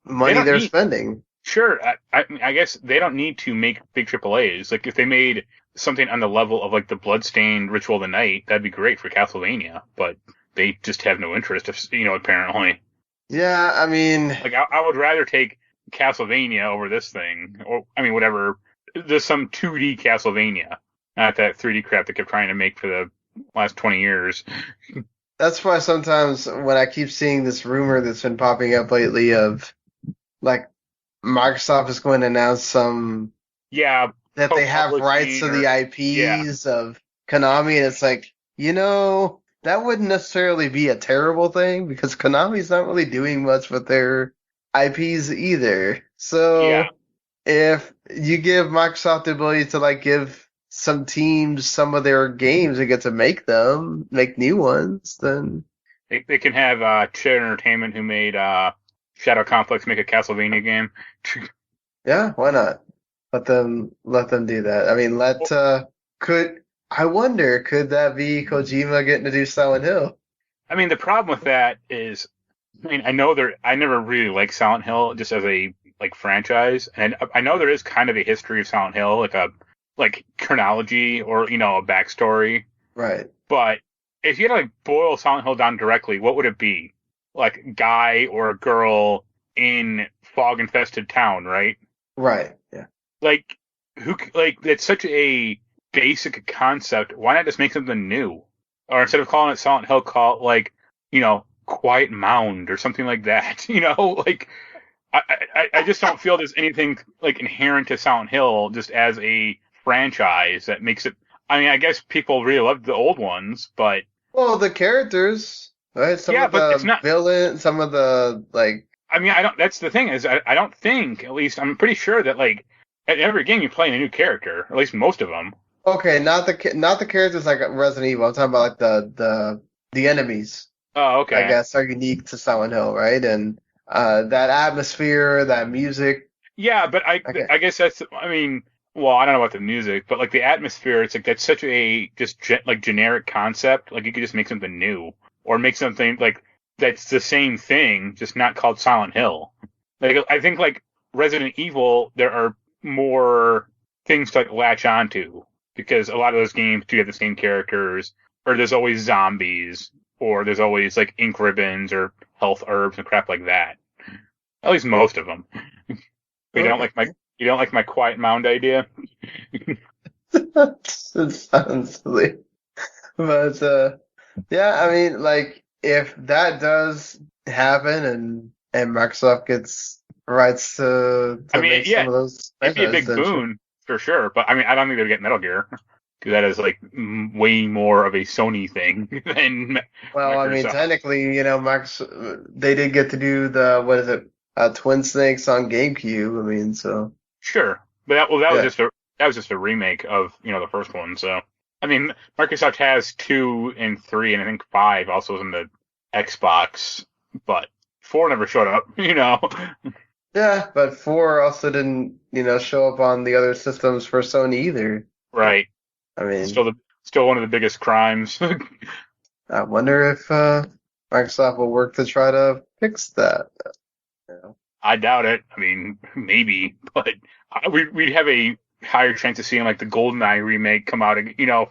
money they're spending. Sure, I guess they don't need to make big AAAs. Like if they made something on the level of like the Bloodstained Ritual of the Night, that'd be great for Castlevania. But they just have no interest, apparently. Yeah, I mean, like I would rather take Castlevania over this thing, or I mean, whatever. There's some 2D Castlevania, not that 3D crap they kept trying to make for the last 20 years. That's why sometimes when I keep seeing this rumor that's been popping up lately of like Microsoft is going to announce some that they have rights to the IPs of Konami, and it's like, that wouldn't necessarily be a terrible thing because Konami's not really doing much with their IPs either. So if you give Microsoft the ability to give some teams some of their games and get to make new ones, then they can have Shared Entertainment, who made Shadow Complex, make a Castlevania game. Yeah, why not? Let them do that. I mean, could that be Kojima getting to do Silent Hill? I mean, the problem with that is, I never really liked Silent Hill just as a franchise, and I know there is kind of a history of Silent Hill, like chronology or a backstory. Right. But if you had to boil Silent Hill down directly, what would it be? Like a guy or a girl in fog-infested town, right? Right. Yeah. It's such a basic concept. Why not just make something new? Or instead of calling it Silent Hill, call it Quiet Mound or something like that. I just don't feel there's anything inherent to Silent Hill just as a franchise that makes it. I mean, I guess people really loved the old ones, but the characters, right? Some of the it's not villain, some of the I mean, I don't. That's the thing is, I don't think. At least I'm pretty sure that at every game you play a new character, or at least most of them. Okay, not the characters like Resident Evil. I'm talking about the enemies. Oh, okay. I guess are unique to Silent Hill, right? And that atmosphere, that music. Yeah, but I guess that's. I mean, well, I don't know about the music, but like the atmosphere, it's like that's such a just like generic concept. Like you could just make something new or make something like that's the same thing, just not called Silent Hill. Like I think like Resident Evil, there are more things to like latch onto because a lot of those games do have the same characters, or there's always zombies, or there's always like ink ribbons or health herbs and crap like that. At least most of them. You don't like my quiet mound idea? It sounds silly. But yeah, I mean, like if that does happen and Microsoft gets rights to I mean, make some of those it'd be a big franchises, then boon for sure. But I mean, I don't think they'd get Metal Gear because that is like way more of a Sony thing than well, I mean, Microsoft. technically, Microsoft, they did get to do the what is it, Twin Snakes on GameCube. I mean, so Sure, but that yeah. was just a remake of the first one. So I mean, Microsoft has 2 and 3, and I think 5 also is in the Xbox, but 4 never showed up. Yeah, but 4 also didn't, show up on the other systems for Sony either. Right. I mean, Still one of the biggest crimes. I wonder if Microsoft will work to try to fix that. I doubt it. I mean, maybe, but we'd have a higher chance of seeing like the GoldenEye remake come out,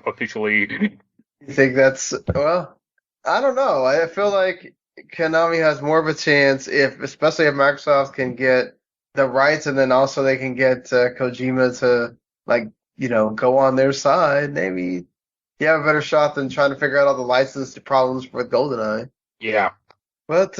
officially. You think that's, well, I don't know. I feel like Konami has more of a chance especially if Microsoft can get the rights and then also they can get Kojima to like, go on their side. Maybe you have a better shot than trying to figure out all the license problems with GoldenEye. Yeah. But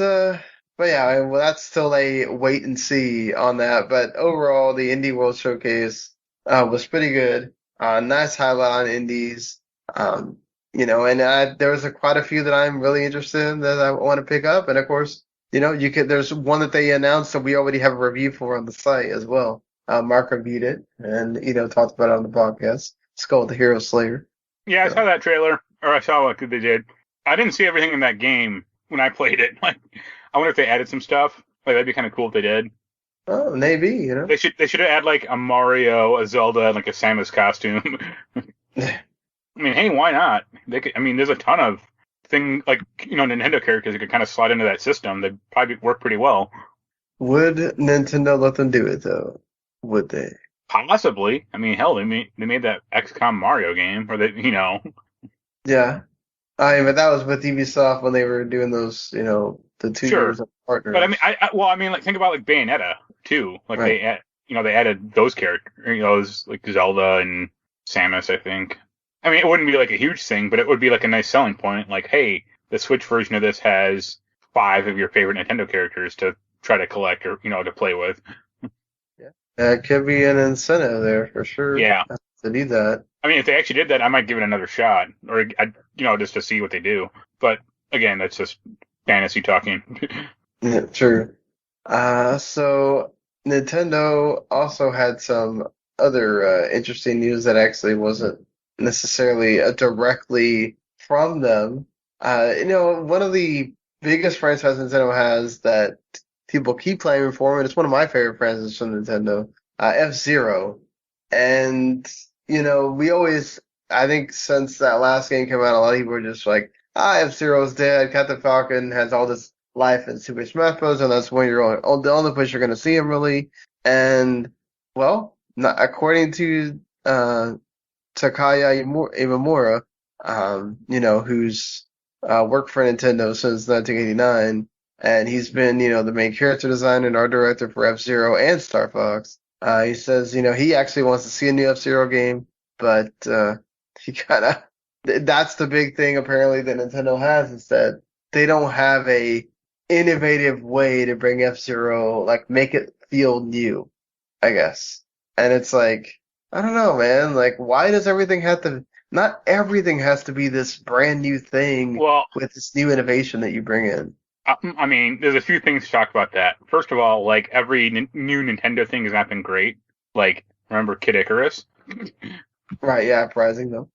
yeah, well, that's still a wait and see on that. But overall, the Indie World Showcase was pretty good. Nice highlight on indies. And there was quite a few that I'm really interested in that I want to pick up. And of course, there's one that they announced that we already have a review for on the site as well. Marc reviewed it and, talked about it on the podcast. It's called The Hero Slayer. Yeah, I saw that trailer, or I saw what they did. I didn't see everything in that game when I played it. Like, I wonder if they added some stuff. Like, that'd be kind of cool if they did. Oh, maybe, They should have added like a Mario, a Zelda, and like a Samus costume. I mean, hey, why not? There's a ton of Nintendo characters that could kind of slide into that system. They'd probably work pretty well. Would Nintendo let them do it though? Would they? Possibly. I mean, hell, they made that XCOM Mario game, or Yeah. But that was with Ubisoft when they were doing those, the 2 years of partners. But I mean, like think about like Bayonetta too. Like right. they added those characters, like Zelda and Samus, I think. I mean, it wouldn't be like a huge thing, but it would be like a nice selling point. Like, hey, the Switch version of this has 5 of your favorite Nintendo characters to try to collect or to play with. Yeah, that could be an incentive there for sure. Yeah, to do that. I mean, if they actually did that, I might give it another shot, or just to see what they do. But again, that's just fantasy talking. Yeah, true. So Nintendo also had some other interesting news that actually wasn't necessarily directly from them. One of the biggest franchises Nintendo has that people keep claiming for, and it's one of my favorite franchises from Nintendo, F-Zero. And, we always, I think since that last game came out, a lot of people were just like, F-Zero's dead, Captain Falcon has all this life in Super Smash Bros., and that's when the only place you're going to see him, really. And, well, according to Takaya Imamura, who's worked for Nintendo since 1989, and he's been, the main character designer and art director for F-Zero and StarFox. He says, he actually wants to see a new F-Zero game, but he that's the big thing apparently that Nintendo has, is that they don't have a innovative way to bring F-Zero, like make it feel new, I guess. And it's like, I don't know, man. Like, why does everything have to? Not everything has to be this brand new thing with this new innovation that you bring in. I mean, there's a few things to talk about that. First of all, like every new Nintendo thing has not been great. Like, remember Kid Icarus? Right, yeah, uprising though.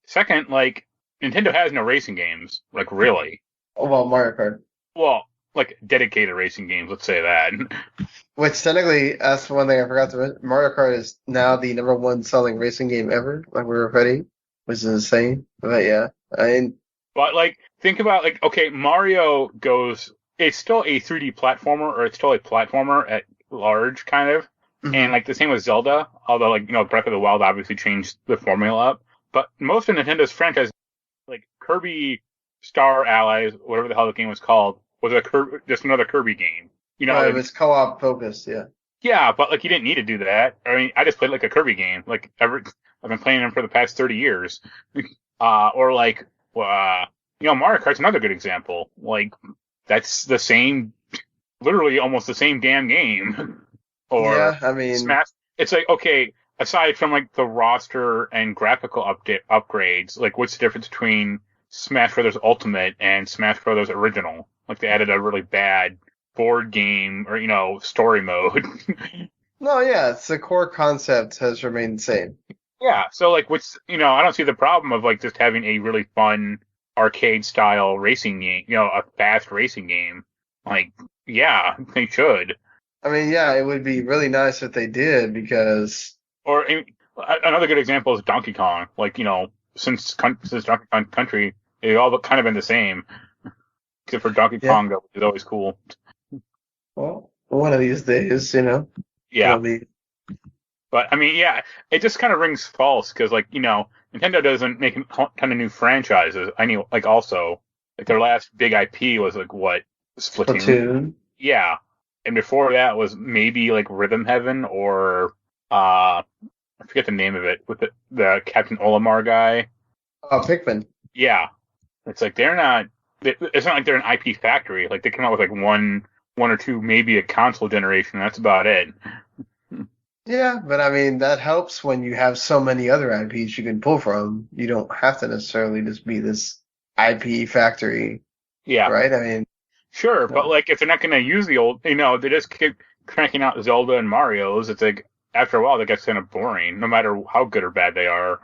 Second, like Nintendo has no racing games. Like, really? Oh, well, Mario Kart. Well, like dedicated racing games. Let's say that. Which technically, that's one thing I forgot to mention. Mario Kart is now the #1 selling racing game ever. Like we were ready, which is insane. But yeah, I mean, But like, think about like, okay, Mario goes. It's still a 3D platformer, or it's still a platformer at large, kind of. And like the same with Zelda, although like Breath of the Wild obviously changed the formula up. But most of Nintendo's franchise, like Kirby Star Allies, whatever the hell the game was called, was just another Kirby game. it was co-op focused, yeah. Yeah, but like you didn't need to do that. I mean, I just played like a Kirby game. Like I've been playing them for the past 30 years. Or like, Mario Kart's another good example. Like that's the same, literally almost the same damn game. Or yeah, I mean, Smash. It's like, okay, aside from like the roster and graphical upgrades, like what's the difference between Smash Brothers Ultimate and Smash Brothers Original? Like they added a really bad board game or story mode. no, yeah, it's the core concept has remained the same. Yeah, so like I don't see the problem of like just having a really fun arcade style racing game, a fast racing game. Like, yeah, they should. I mean, yeah, it would be really nice if they did because. Or another good example is Donkey Kong. Like, since Donkey Kong Country, they've all kind of been the same, except for Donkey Kong, which is always cool. Well, one of these days, Yeah. It'll be... But I mean, yeah, it just kind of rings false because, like, Nintendo doesn't make a ton of new franchises. I mean, like, also, like their last big IP was like what Splatoon. Yeah. And before that was maybe like Rhythm Heaven or I forget the name of it with the Captain Olimar guy. Oh, Pikmin. Yeah, it's like they're not. It's not like they're an IP factory. Like they come out with like one or two, maybe a console generation. That's about it. Yeah, but I mean that helps when you have so many other IPs you can pull from. You don't have to necessarily just be this IP factory. Yeah. Right. I mean. Sure, but like if they're not going to use the old, they just keep cranking out Zelda and Mario's. It's like after a while that gets kind of boring, no matter how good or bad they are.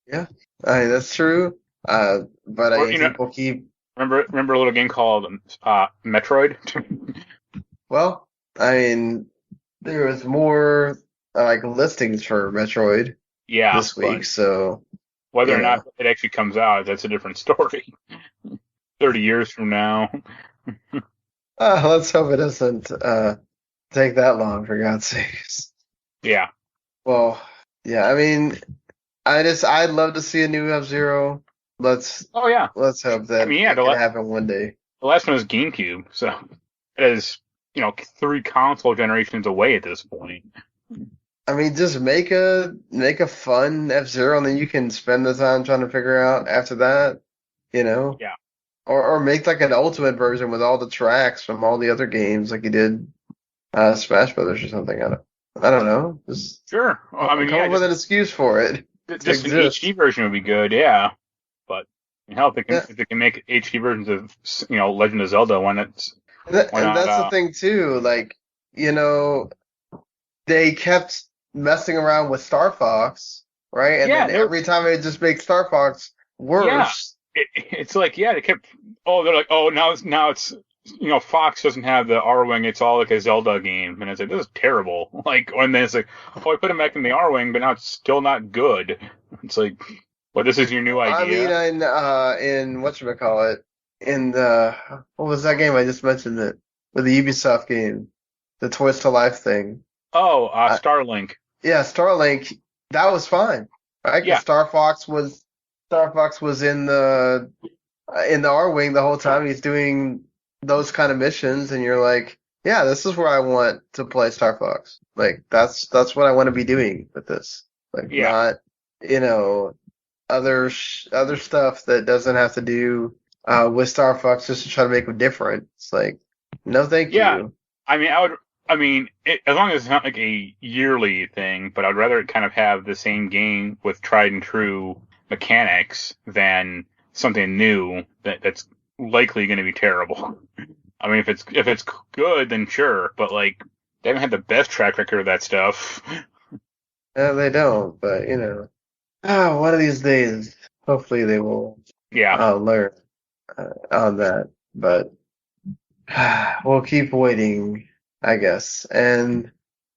Yeah, I mean, that's true. But I think people keep. Remember a little game called Metroid? Well, I mean, there was more like listings for Metroid. This week, so whether or not it actually comes out, that's a different story. 30 years from now. Let's hope it doesn't take that long, for God's sakes. Yeah. Well, yeah, I mean, I'd love to see a new F-Zero. Let's hope that it can happen one day. The last one was GameCube, so it is, 3 console generations away at this point. I mean, just make a fun F-Zero, and then you can spend the time trying to figure out after that, Yeah. Or make like an ultimate version with all the tracks from all the other games, like you did Smash Brothers or something. I don't know. Sure. Well, I mean, come up with an excuse for it. Just an HD version would be good, yeah. But hell, if they can make HD versions of Legend of Zelda, why not? That's the thing too. Like they kept messing around with StarFox, right? And then every time they just make StarFox worse. Yeah. It's like, they kept. Oh, they're like, oh, now it's Fox doesn't have the R-Wing. It's all like a Zelda game, and it's like, this is terrible. Like, and then it's like, oh, I put him back in the R-Wing, but now it's still not good. It's like, well, this is your new idea. I mean, in whatchamacallit, in the what was that game I just mentioned it with the Ubisoft game, the Toys to Life thing. Oh, Starlink. Yeah, Starlink. That was fine, right? Yeah. StarFox was in the R-Wing the whole time. He's doing those kind of missions, and you're like, yeah, this is where I want to play StarFox. Like that's what I want to be doing with this. Like not other stuff that doesn't have to do with StarFox just to try to make them different. It's like, no, thank you. I mean, as long as it's not like a yearly thing, but I'd rather kind of have the same game with tried and true mechanics than something new that's likely going to be terrible. I mean, if it's good, then sure, but like they haven't had the best track record of that stuff. No, they don't. But one of these days, hopefully they will. Learn on that. But we'll keep waiting, I guess. And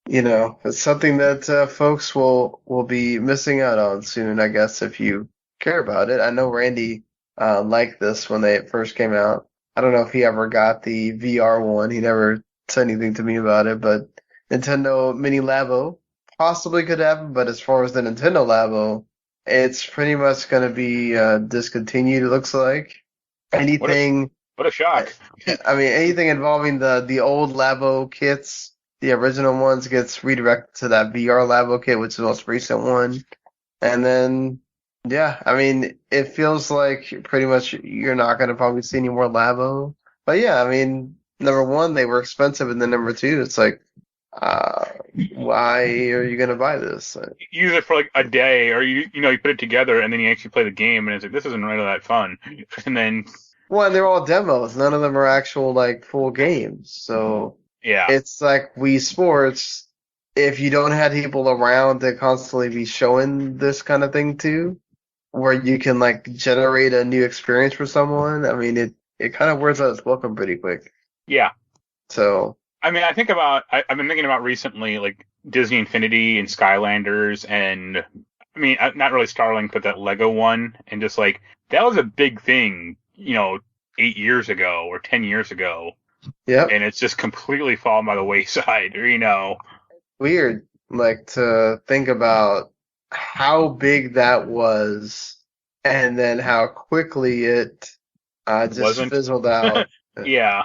it's something that folks will be missing out on soon, I guess, if you care about it. I know Randy liked this when they first came out. I don't know if he ever got the VR one. He never said anything to me about it, but Nintendo Mini Labo possibly could happen. But as far as the Nintendo Labo, it's pretty much going to be discontinued, it looks like. Anything. What a shock. I mean, anything involving the old Labo kits, the original ones, gets redirected to that VR Labo kit, which is the most recent one. And then, yeah, I mean, it feels like pretty much you're not going to probably see any more Labo. But yeah, I mean, number one, they were expensive, and then number two, it's like, why are you going to buy this? Use it for like a day, or you put it together, and then you actually play the game, and it's like, this isn't really that fun. And then... Well, they're all demos. None of them are actual, like, full games. So, yeah, it's like Wii Sports. If you don't have people around to constantly be showing this kind of thing to, where you can, like, generate a new experience for someone, I mean, it kind of wears out its welcome pretty quick. Yeah. So. I mean, I've been thinking about recently, like, Disney Infinity and Skylanders, and, I mean, not really Starlink, but that Lego one, and just, like, that was a big thing, 8 years ago or 10 years ago. Yeah. And it's just completely fallen by the wayside, Weird, like, to think about how big that was and then how quickly it just fizzled out. Yeah.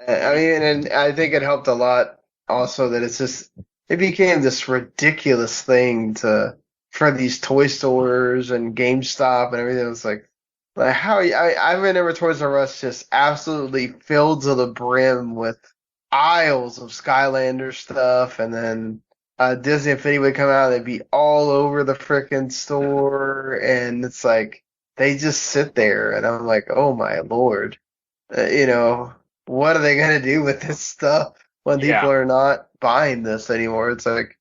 I mean, and I think it helped a lot also that it became this ridiculous thing for these toy stores and GameStop and everything. It's like how I remember Toys R Us just absolutely filled to the brim with aisles of Skylander stuff, and then Disney Infinity would come out and they'd be all over the frickin' store, and it's like they just sit there, and I'm like, oh my lord, what are they gonna do with this stuff when people are not buying this anymore? It's like,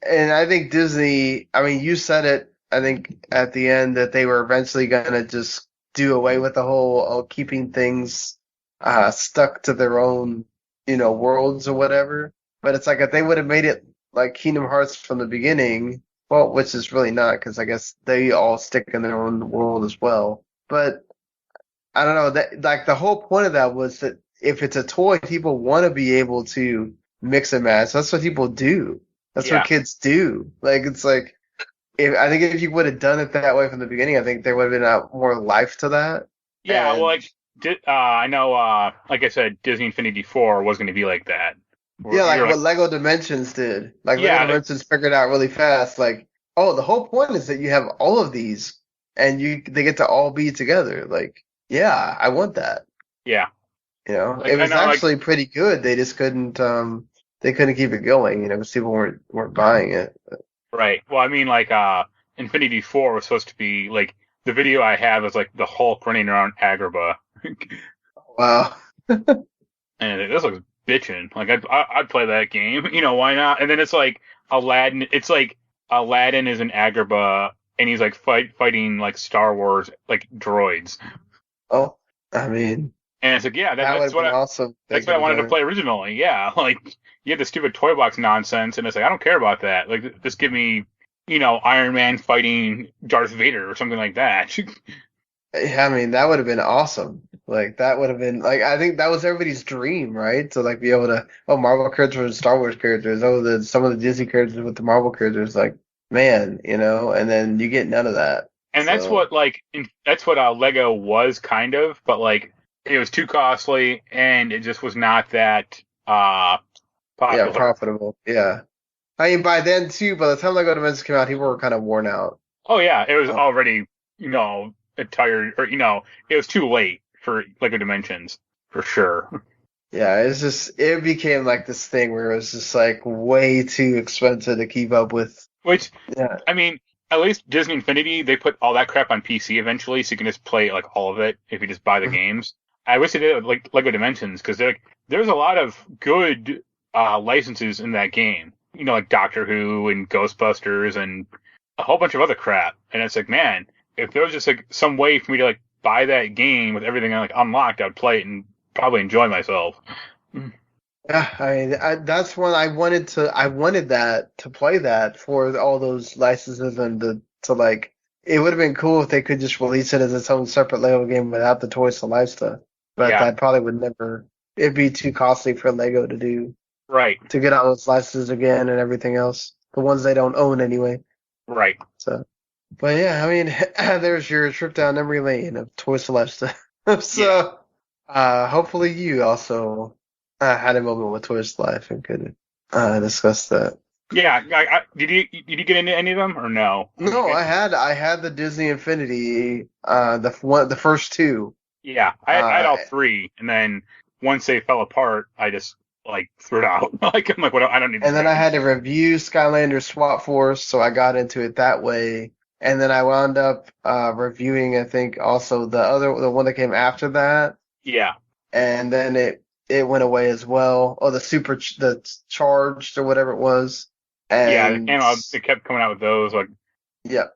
and I think Disney, I mean, you said it, I think at the end that they were eventually gonna just do away with the whole keeping things stuck to their own, worlds or whatever. But it's like if they would have made it like Kingdom Hearts from the beginning, well, which is really not, because I guess they all stick in their own world as well. But I don't know, that like the whole point of that was that if it's a toy, people want to be able to mix and match. That's what people do. That's what kids do. Like, it's like, I think if you would have done it that way from the beginning, I think there would have been more life to that. Yeah, well, like, I know, like I said, Disney Infinity 4 was going to be like that. Yeah, like what Lego Dimensions did. Like, Lego Dimensions figured out really fast, like, oh, the whole point is that you have all of these, and they get to all be together. Like, yeah, I want that. Yeah. Like, it was actually pretty good. They just couldn't, they couldn't keep it going, because people weren't buying it. But. Right. Well, I mean, like, Infinity 4 was supposed to be, like, the video I have is, like, the Hulk running around Agrabah. Wow. And this looks bitchin'. Like, I'd play that game. Why not? And then it's like Aladdin. It's like Aladdin is in Agrabah, and he's, like, fighting, like, Star Wars, like, droids. Oh, I mean. And it's like, yeah, that's what awesome. That's what I wanted to play originally. Yeah, like, you have the stupid toy box nonsense, and it's like, I don't care about that. Like, just give me, Iron Man fighting Darth Vader or something like that. I mean, that would have been awesome. Like, that would have been, like, I think that was everybody's dream, right? To, like, be able to, Marvel characters and Star Wars characters, some of the Disney characters with the Marvel characters, like, man, and then you get none of that. And that's what, like, that's what Lego was, kind of, but, like, it was too costly, and it just was not that popular. Yeah, profitable. Yeah. I mean, by then, too, by the time Lego Dimensions came out, people were kind of worn out. Oh, yeah. It was already, tired, or, it was too late for Lego Dimensions, for sure. Yeah, it became like this thing where it was just, like, way too expensive to keep up with. Which, I mean, at least Disney Infinity, they put all that crap on PC eventually, so you can just play, like, all of it if you just buy the games. I wish they did it with, like, Lego Dimensions, because there's a lot of good licenses in that game. Like Doctor Who and Ghostbusters and a whole bunch of other crap. And it's like, man, if there was just, like, some way for me to, like, buy that game with everything, like, unlocked, I would play it and probably enjoy myself. Yeah, that's one I wanted to play that for all those licenses and to like, it would have been cool if they could just release it as its own separate Lego game without the Toys to Life stuff. But Yeah. that probably would never, it'd be too costly for Lego to do, Right. to get all those licenses again and everything else. The ones they don't own anyway. Right. So, but yeah, I mean, there's your trip down memory lane of Toys to Life stuff. So, hopefully you also had a moment with Toys to Life and could discuss that. Yeah. Did you get into any of them or no? No, I had the Disney Infinity, the first two. Yeah, I had all three, and then once they fell apart, I just like threw it out. Like I'm like, what? I don't need. And then I had to review Skylander Swap Force, so I got into it that way. And then I wound up reviewing, I think, also the one that came after that. Yeah. And then it went away as well. Oh, the Charged or whatever it was. And it kept coming out with those. Like, yeah.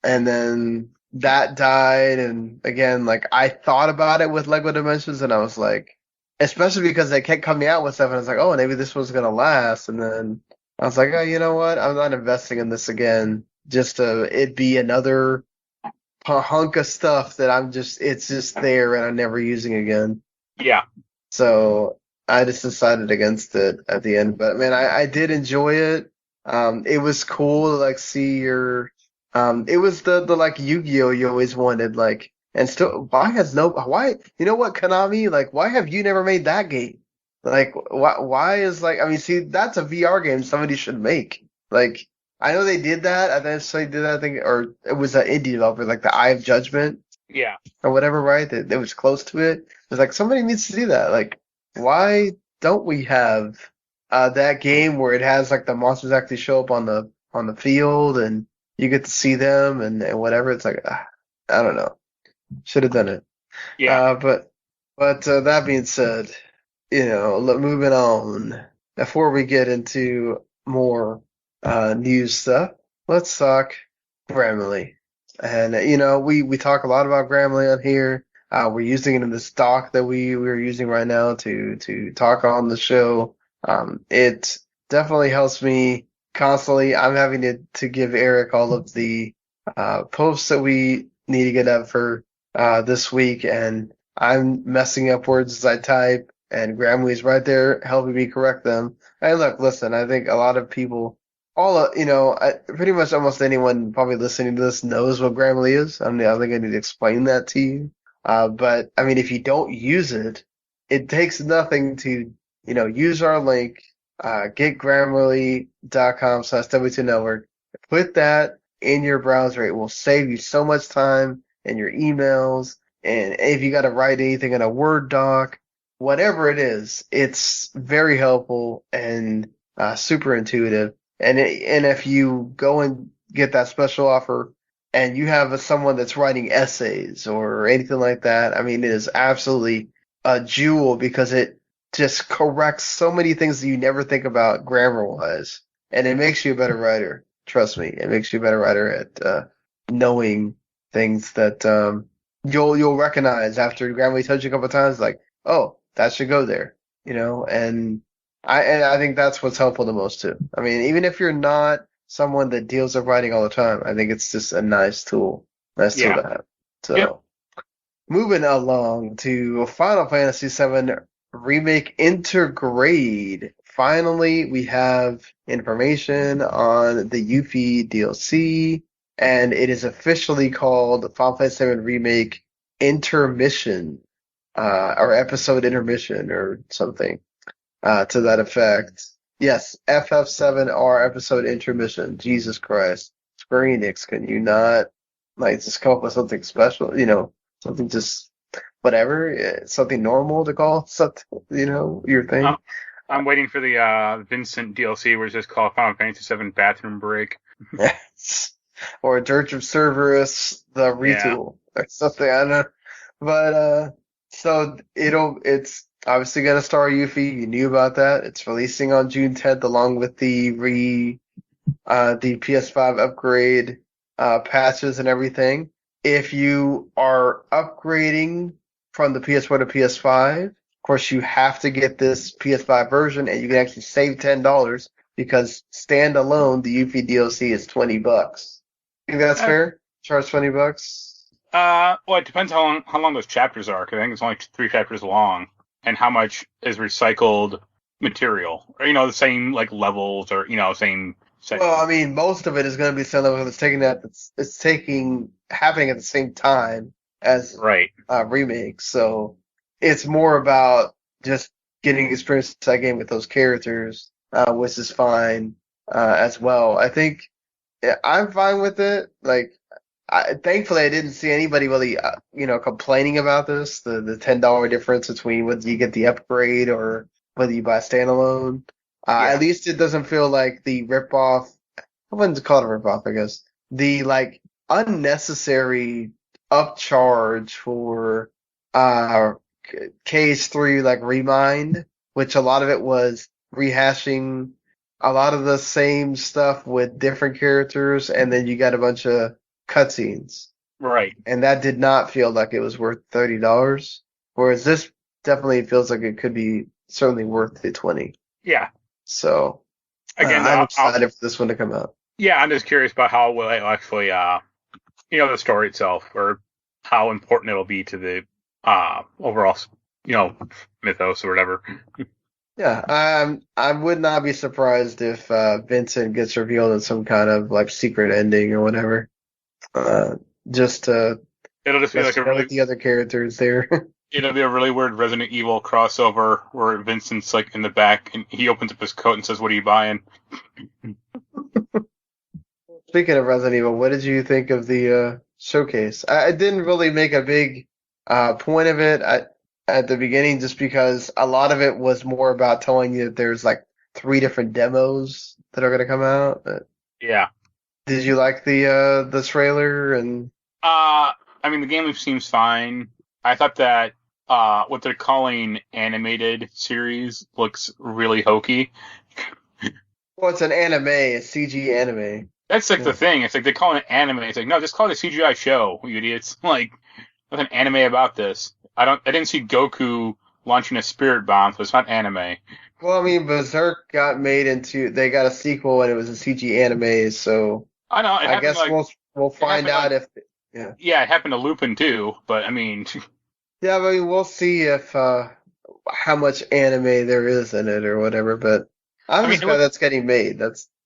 And then that died, and again, like, I thought about it with Lego Dimensions, and I was like, especially because they kept coming out with stuff, and I was like, oh, maybe this one's gonna last, and then I was like, oh, you know what? I'm not investing in this again, just to it be another hunk of stuff that it's just there, and I'm never using again. Yeah. So I just decided against it at the end, but man, I did enjoy it. It was cool to like see your. It was the like Yu-Gi-Oh you always wanted, like, and still, why, you know what, Konami, like, why have you never made that game? Like, why is, like, I mean, see, that's a VR game somebody should make. Like, I know they did that, I think, or it was an indie developer, like the Eye of Judgment. Yeah. Or whatever, right? That was close to it. It's like, somebody needs to do that. Like, why don't we have, that game where it has, like, the monsters actually show up on the field, and you get to see them and whatever. It's like, I don't know. Should have done it. Yeah. But that being said, moving on, before we get into more news stuff, let's talk Grammarly. And, we talk a lot about Grammarly on here. We're using it in this doc that we're using right now to talk on the show. It definitely helps me constantly. I'm having to give Eric all of the posts that we need to get up for this week, and I'm messing up words as I type, and Grammarly's right there helping me correct them. And look, listen, I think a lot of people, pretty much almost anyone probably listening to this knows what Grammarly is. I don't think I need to explain that to you. But I mean, if you don't use it, it takes nothing to, use our link, get Grammarly.com/W2Network. Put that in your browser. It will save you so much time in your emails. And if you got to write anything in a Word doc, whatever it is, it's very helpful and super intuitive. And if you go and get that special offer and you have someone that's writing essays or anything like that, I mean, it is absolutely a jewel because it just corrects so many things that you never think about grammar-wise. And it makes you a better writer. Trust me, it makes you a better writer at knowing things that you'll recognize after Grammarly tells you a couple of times, like, oh, that should go there, and I think that's what's helpful the most too. I mean, even if you're not someone that deals with writing all the time, I think it's just a nice tool to have. So, Moving along to Final Fantasy VII Remake Intergrade. Finally, we have information on the Yuffie DLC, and it is officially called Final Fantasy VII Remake Intermission, or Episode Intermission, or something to that effect. Yes, FF7R Episode Intermission. Jesus Christ. Square-Enix, can you not, just come up with something special? Something just whatever, something normal to call something, your thing. I'm waiting for the Vincent DLC, where it's just called Final Fantasy VII Bathroom Break. Or Dirge of Cerberus, the retool, or something. I don't know. But so it's obviously gonna star Yuffie. You knew about that. It's releasing on June 10th, along with the PS5 upgrade patches and everything. If you are upgrading from the PS4 to PS5. Of course, you have to get this PS5 version, and you can actually save $10 because standalone, the Yuffie DLC is $20. Think that's fair? Charge $20? Well, it depends how long those chapters are, because I think it's only 3 chapters long, and how much is recycled material, or the same like levels, or same section. Well, I mean, most of it is going to be same level. It's happening at the same time as right. Remakes, so it's more about just getting experience in that game with those characters, which is fine as well. I think I'm fine with it. Like, thankfully, I didn't see anybody really, complaining about this. The $10 difference between whether you get the upgrade or whether you buy standalone. At least it doesn't feel like the ripoff. I wouldn't call it a ripoff, I guess. The unnecessary upcharge for KH3 Remind, which a lot of it was rehashing a lot of the same stuff with different characters, and then you got a bunch of cutscenes. Right. And that did not feel like it was worth $30. Whereas this definitely feels like it could be certainly worth the $20. Yeah. So again, I'm excited for this one to come out. Yeah, I'm just curious about how will it actually, the story itself, or how important it'll be to the overall, mythos or whatever. Yeah, I would not be surprised if Vincent gets revealed in some kind of secret ending or whatever. Just to it'll just be like a really the other characters there. It'll be a really weird Resident Evil crossover where Vincent's in the back and he opens up his coat and says, "What are you buying?" Speaking of Resident Evil, what did you think of the showcase? I didn't really make a big point of it at the beginning, just because a lot of it was more about telling you that there's 3 different demos that are going to come out. Yeah. Did you like the trailer? And the game loop seems fine. I thought that what they're calling animated series looks really hokey. Well, it's an anime, a CG anime. That's the thing. It's they call it anime. It's no, just call it a CGI show, you idiots. Nothing anime about this. I didn't see Goku launching a spirit bomb, so it's not anime. Well, Berserk got made into. They got a sequel, and it was a CG anime. So I know. I guess we'll find out if. Yeah. Yeah, it happened to Lupin too, but Yeah, we'll see if how much anime there is in it or whatever. But I'm just glad that's getting made.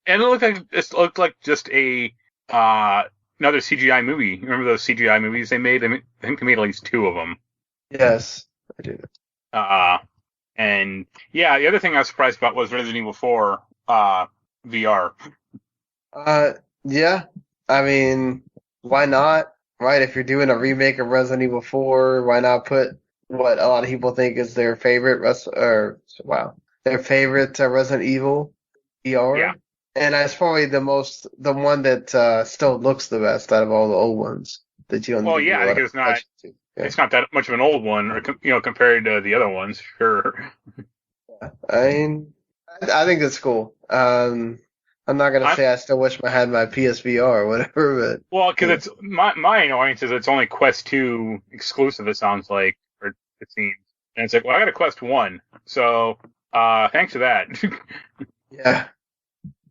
And it looked like just a another CGI movie. Remember those CGI movies they made? I think they made at least 2 of them. Yes, I do. And yeah, the other thing I was surprised about was Resident Evil 4 VR. Yeah. Why not? Right, if you're doing a remake of Resident Evil 4, why not put what a lot of people think is their favorite Resident Evil VR? Yeah. And that's probably the one that still looks the best out of all the old ones that you don't. Well, yeah, I think it's not that much of an old one, or compared to the other ones, sure. I think it's cool. I'm not gonna say I still wish I had my PSVR or whatever, but because it's my annoyance is it's only Quest 2 exclusive. It sounds like, or it seems, and it's I got a Quest 1, so thanks for that. Yeah.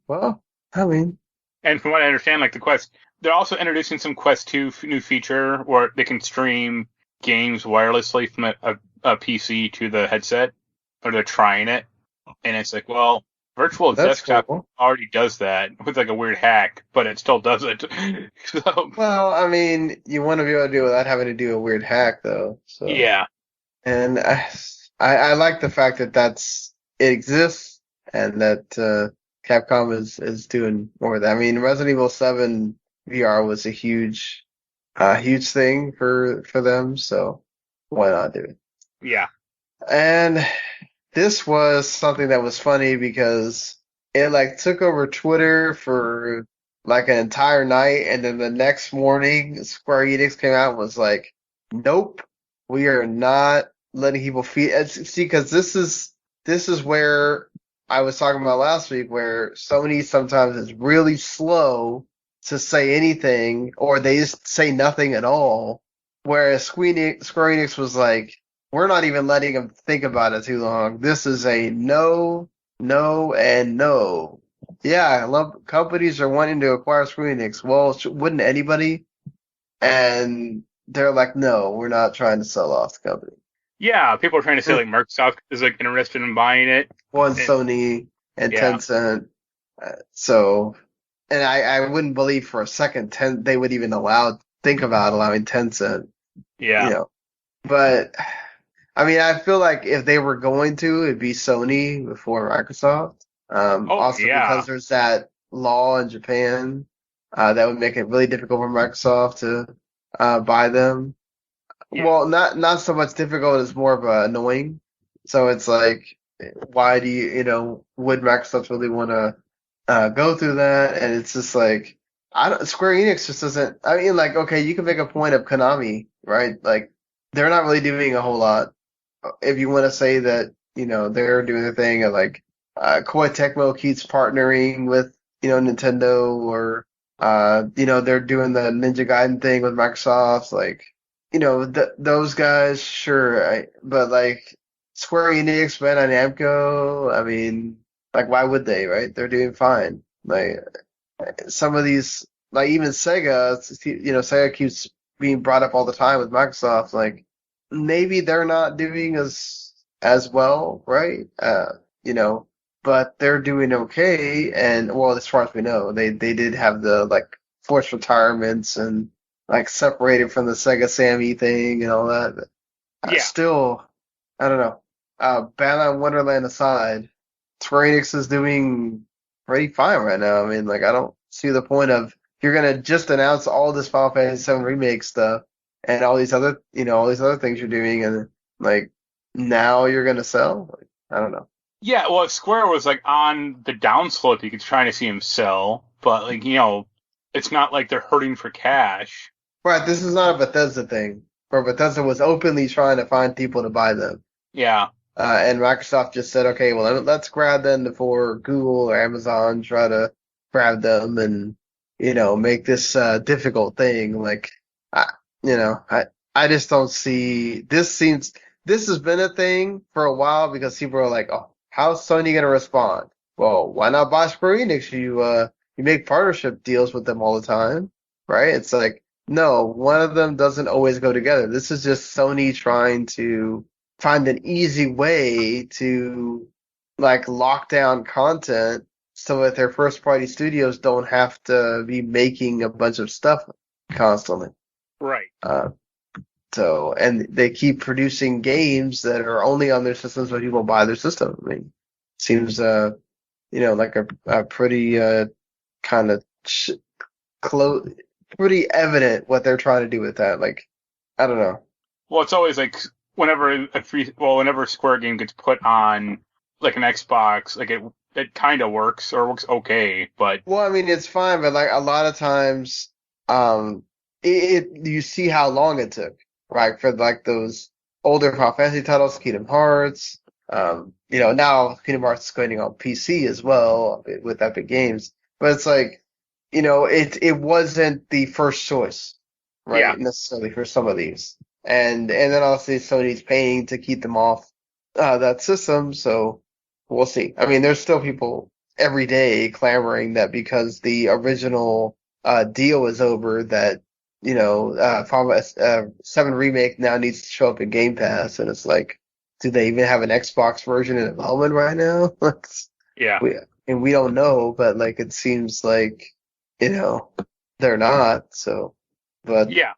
Well, and from what I understand, the Quest, they're also introducing some Quest 2 new feature where they can stream games wirelessly from a PC to the headset, or they're trying it, and it's Virtual Desktop already does that with a weird hack, but it still does it. So, well, you want to be able to do it without having to do a weird hack, though. So. Yeah. And I like the fact that it exists, and that Capcom is doing more of that. Resident Evil 7 VR was a huge thing for them, so why not do it? Yeah. And this was something that was funny because it took over Twitter for an entire night, and then the next morning Square-Enix came out and was like, "Nope, we are not letting people feed." See, because this is where I was talking about last week, where Sony sometimes is really slow to say anything, or they just say nothing at all Whereas Square Enix was like, we're not even letting them think about it too long. This is a no, no, and no. Yeah, companies are wanting to acquire Square Enix. Well, wouldn't anybody? And they're like, no, we're not trying to sell off the company. Yeah, people are trying to say like Microsoft is like interested in buying it. Sony and Tencent. And I wouldn't believe for a second they would even think about allowing Tencent. Yeah. You know, but I mean, I feel like if they were going to, it'd be Sony before Microsoft. Because there's that law in Japan that would make it really difficult for Microsoft to buy them. Yeah. Well, not so much difficult as more of annoying. So it's like, why do would Microsoft really want to go through that? And it's just like, Square Enix just doesn't. I mean, like, okay, you can make a point of Konami, right? Like, they're not really doing a whole lot. If you want to say that, they're doing the thing, and like, Koei Tecmo keeps partnering with, Nintendo, or, they're doing the Ninja Gaiden thing with Microsoft, like, those guys, sure, but like, Square Enix, Bandai Namco, I mean, like, why would they, right? They're doing fine. Like, some of these, like, even Sega, Sega keeps being brought up all the time with Microsoft, like, maybe they're not doing as well, right? But they're doing okay, and, well, as far as we know, they did have the, like, forced retirements and, like, separated from the Sega Sammy thing and all that. But, still, I don't know. Battlefield Wonderland aside, Square Enix is doing pretty fine right now. I mean, like, I don't see the point of, you're gonna just announce all this Final Fantasy VII Remake stuff and all these other things you're doing, and, like, now you're gonna sell? Like, I don't know. Yeah, well, if Square was, like, on the downslope, you could try to see him sell, but, like, it's not like they're hurting for cash. Right, this is not a Bethesda thing, where Bethesda was openly trying to find people to buy them. Yeah. And Microsoft just said, okay, well, let's grab them before Google or Amazon try to grab them and, make this difficult thing. Like, I just don't see, this has been a thing for a while because people are like, oh, how's Sony going to respond? Well, why not buy Square Enix? You make partnership deals with them all the time, right? It's like, no, one of them doesn't always go together. This is just Sony trying to find an easy way to, like, lock down content so that their first party studios don't have to be making a bunch of stuff constantly. Right. And they keep producing games that are only on their systems when people buy their system. I mean, seems, like a pretty, kind of pretty evident what they're trying to do with that. Like, I don't know. Well, it's always like whenever Square game gets put on like an Xbox, like it kind of works or works okay, but. Well, I mean, it's fine, but like a lot of times, you see how long it took, right? For like those older Final Fantasy titles, Kingdom Hearts, now Kingdom Hearts is going on PC as well with Epic Games, but it's like, it wasn't the first choice, right? Yeah. Necessarily for some of these. And then obviously Sony's paying to keep them off that system, so we'll see. I mean, there's still people every day clamoring that because the original deal is over, that Final 7 Remake now needs to show up in Game Pass, and it's like, do they even have an Xbox version in development right now? Yeah. We don't know, but like it seems like they're not. So, but yeah,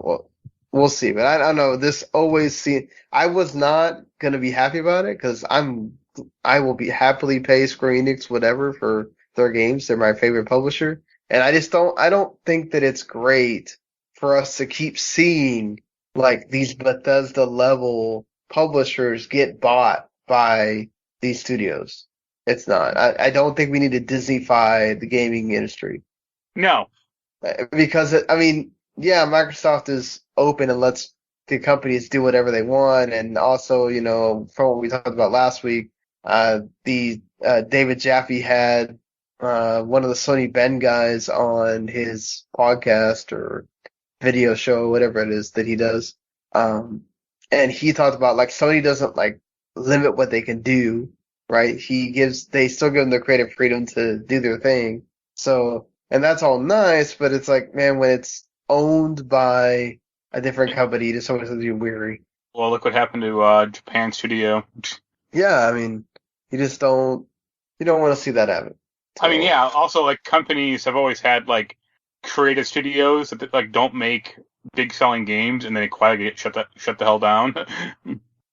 well. We'll see, but I don't know. This always seems. I was not gonna be happy about it because I will be happily pay Square Enix whatever for their games. They're my favorite publisher, and I don't think that it's great for us to keep seeing like these Bethesda level publishers get bought by these studios. It's not. I don't think we need to Disneyfy the gaming industry. No, because yeah, Microsoft is open and lets the companies do whatever they want, and also, from what we talked about last week, David Jaffe had one of the Sony Ben guys on his podcast, or video show, whatever it is that he does. And he talked about like Sony doesn't like limit what they can do, right? They still give them the creative freedom to do their thing. So, and that's all nice, but it's like, man, when it's owned by a different company, it's always be weary. Well, look what happened to Japan Studio. Yeah, I mean, you don't want to see that happen. So, I mean, yeah. Also, like companies have always had like creative studios that like don't make big selling games, and then they quietly get shut the hell down.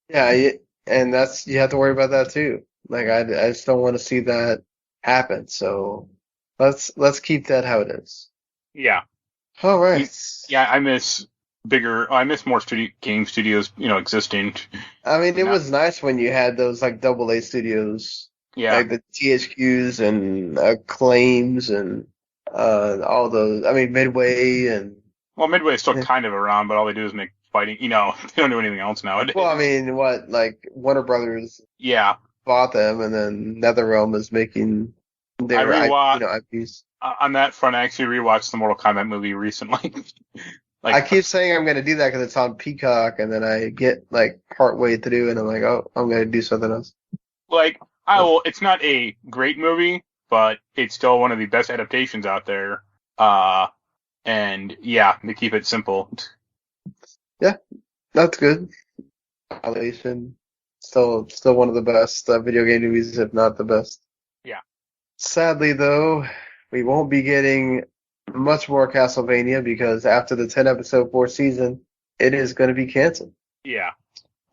yeah, and you have to worry about that too. Like I just don't want to see that happen. So let's keep that how it is. Yeah. All right. Yeah, I miss more game studios, existing. I mean, it was nice when you had those like AA studios, like the THQs and Acclaims and all those. I mean, Midway and. Well, Midway is still kind of around, but all they do is make fighting. They don't do anything else nowadays. Well, I mean, like Warner Brothers. Yeah. Bought them, and then NetherRealm is making their IPs. On that front, I actually rewatched the Mortal Kombat movie recently. I keep saying I'm going to do that because it's on Peacock, and then I get like partway through, and I'm like, oh, I'm going to do something else. Like, it's not a great movie, but it's still one of the best adaptations out there. And yeah, they keep it simple. Yeah, that's good. Annihilation, still one of the best video game movies, if not the best. Yeah. Sadly, though, we won't be getting much more Castlevania because after the 10-episode fourth season, it is going to be canceled. Yeah.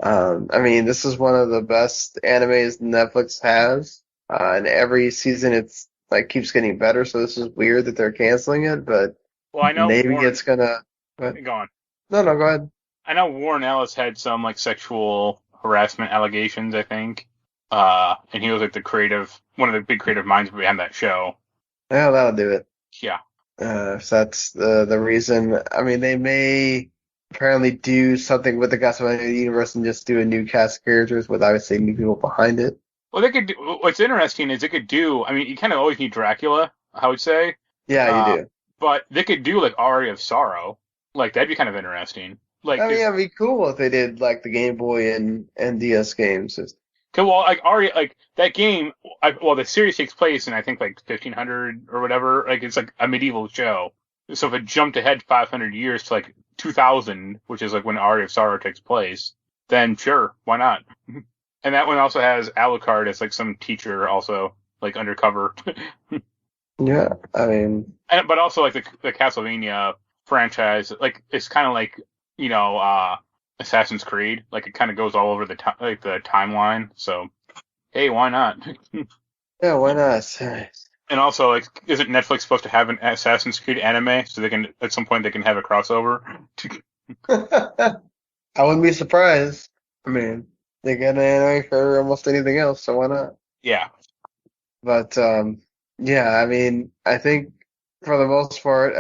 I mean, this is one of the best animes Netflix has, and every season it's like keeps getting better. So this is weird that they're canceling it, but I know maybe it's gonna. Go on. No, go ahead. I know Warren Ellis had some like sexual harassment allegations, I think, and he was like one of the big creative minds behind that show. Yeah, that'll do it. Yeah. If that's the reason. I mean, they may apparently do something with the Castlevania universe and just do a new cast of characters with obviously new people behind it. Well, they could do. What's interesting is they could do. I mean, you kind of always need Dracula, I would say. Yeah, you do. But they could do like Aria of Sorrow. Like that'd be kind of interesting. Like, I mean, it'd be cool if they did like the Game Boy and DS games. Well, like Aria, like that game. The series takes place in I think like 1500 or whatever. Like it's like a medieval show. So if it jumped ahead 500 years to like 2000, which is like when Aria of Sorrow takes place, then sure, why not? And that one also has Alucard as like some teacher, also like undercover. Yeah, I mean, but also like the Castlevania franchise, like it's kind of like Assassin's Creed, like it kind of goes all over the timeline. So hey, why not? Yeah, why not? And also, like, isn't Netflix supposed to have an Assassin's Creed anime so they can at some point they can have a crossover? I wouldn't be surprised. I mean, they get an anime for almost anything else, so why not? Yeah. But yeah, I mean, I think for the most part,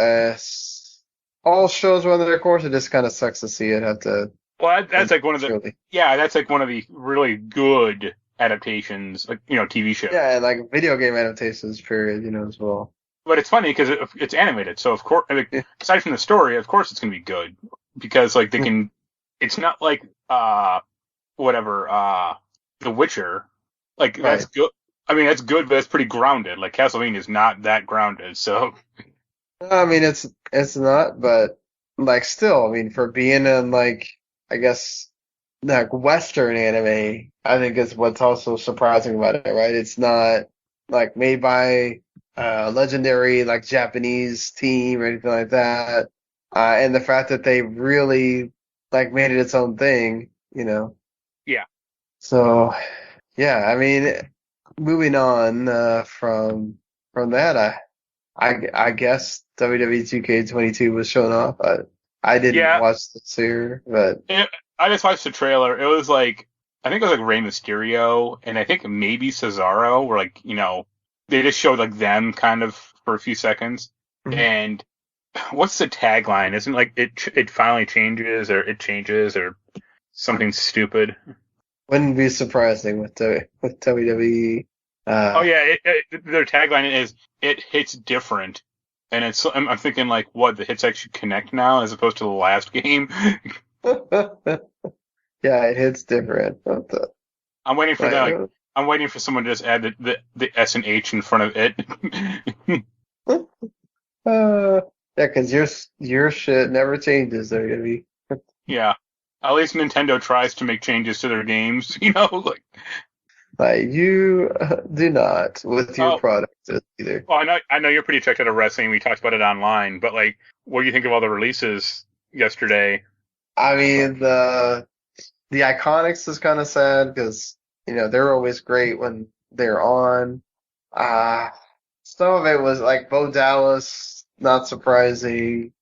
all shows run their course. It just kind of sucks to see it have to. Well, that's like one of the that's like one of the really good adaptations, like TV shows. Yeah, and like video game adaptations, period, as well. But it's funny because it's animated, so of course, aside from the story, of course it's gonna be good because like they can. It's not like The Witcher, like that's good. I mean, that's good, but it's pretty grounded. Like Castlevania is not that grounded, so. I mean, it's not, but like still, I mean, for being in like I guess like Western anime, I think is what's also surprising about it, right? It's not like made by a legendary like Japanese team or anything like that, and the fact that they really like made it its own thing, Yeah. So, yeah, I mean, moving on from that, I guess WWE 2K22 was shown off. I didn't watch this here, but I just watched the trailer. It was like I think it was like Rey Mysterio and I think maybe Cesaro were like they just showed like them kind of for a few seconds. Mm-hmm. And what's the tagline? Isn't like it finally changes or it changes or something stupid? Wouldn't be surprising with WWE. Their tagline is "It hits different," And I'm thinking like, what, the hits actually connect now as opposed to the last game? Yeah, it hits different. I'm waiting for Like, that. Like, I'm waiting for someone to just add the S and H in front of it. yeah, because your shit never changes. They're gonna be. Yeah. At least Nintendo tries to make changes to their games, Like you do not with your Oh, products either. well, I know you're pretty checked out of wrestling. We talked about it online, but like, what do you think of all the releases yesterday? I mean the Iconics is kind of sad because they're always great when they're on. Uh some of it was like Bo Dallas, not surprising.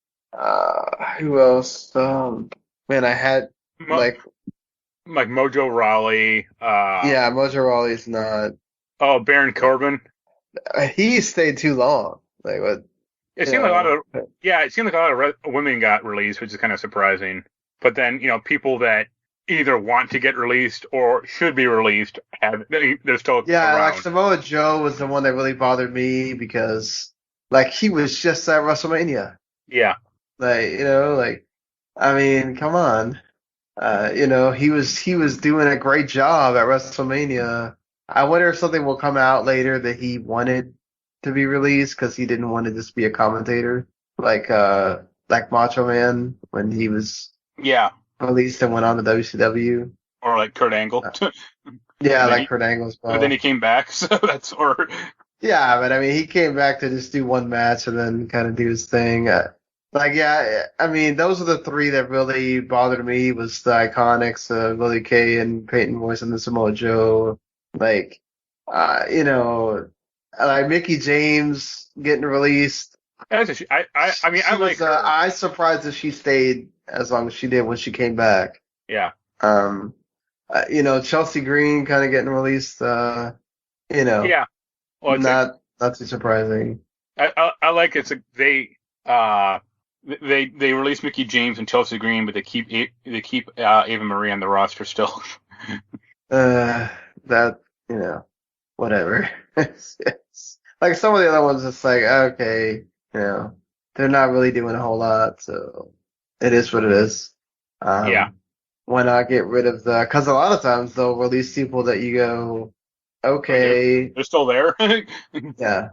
Who else? Man, I had Mo- like like Mojo Rawley, yeah, Mojo Rawley's not. Baron Corbin. He stayed too long. Like what? It You seemed like a lot know. of it seemed like a lot of women got released, which is kind of surprising. But then people that either want to get released or should be released they're still Yeah, like around. Samoa Joe was the one that really bothered me because like he was just at WrestleMania. Yeah, Like I mean, come on. He was doing a great job at WrestleMania. I wonder if something will come out later that he wanted to be released because he didn't want to just be a commentator like Macho Man when he was yeah, released and went on to WCW. or like Kurt Angle. Yeah, And then like Kurt Angle as but then well. he came back, so that's or Yeah, but I mean, he came back to just do one match and then kind of do his thing. Yeah, I mean, those are the three that really bothered me was the Iconics, Billy Kay and Peyton Royce and the Samoa Joe. Like, like Mickey James getting released. I mean I like her. I surprised that she stayed as long as she did when she came back. Yeah, Um, Chelsea Green kind of getting released. yeah. Well, it's like Not too surprising. I like it's like they release Mickey James and Chelsea Green, but they keep Ava Marie on the roster still. That whatever. It's like some of the other ones, it's like okay, they're not really doing a whole lot, so it is what it is. Yeah. Why not get rid of because a lot of times they'll release people that you go, okay, They're still there. yeah.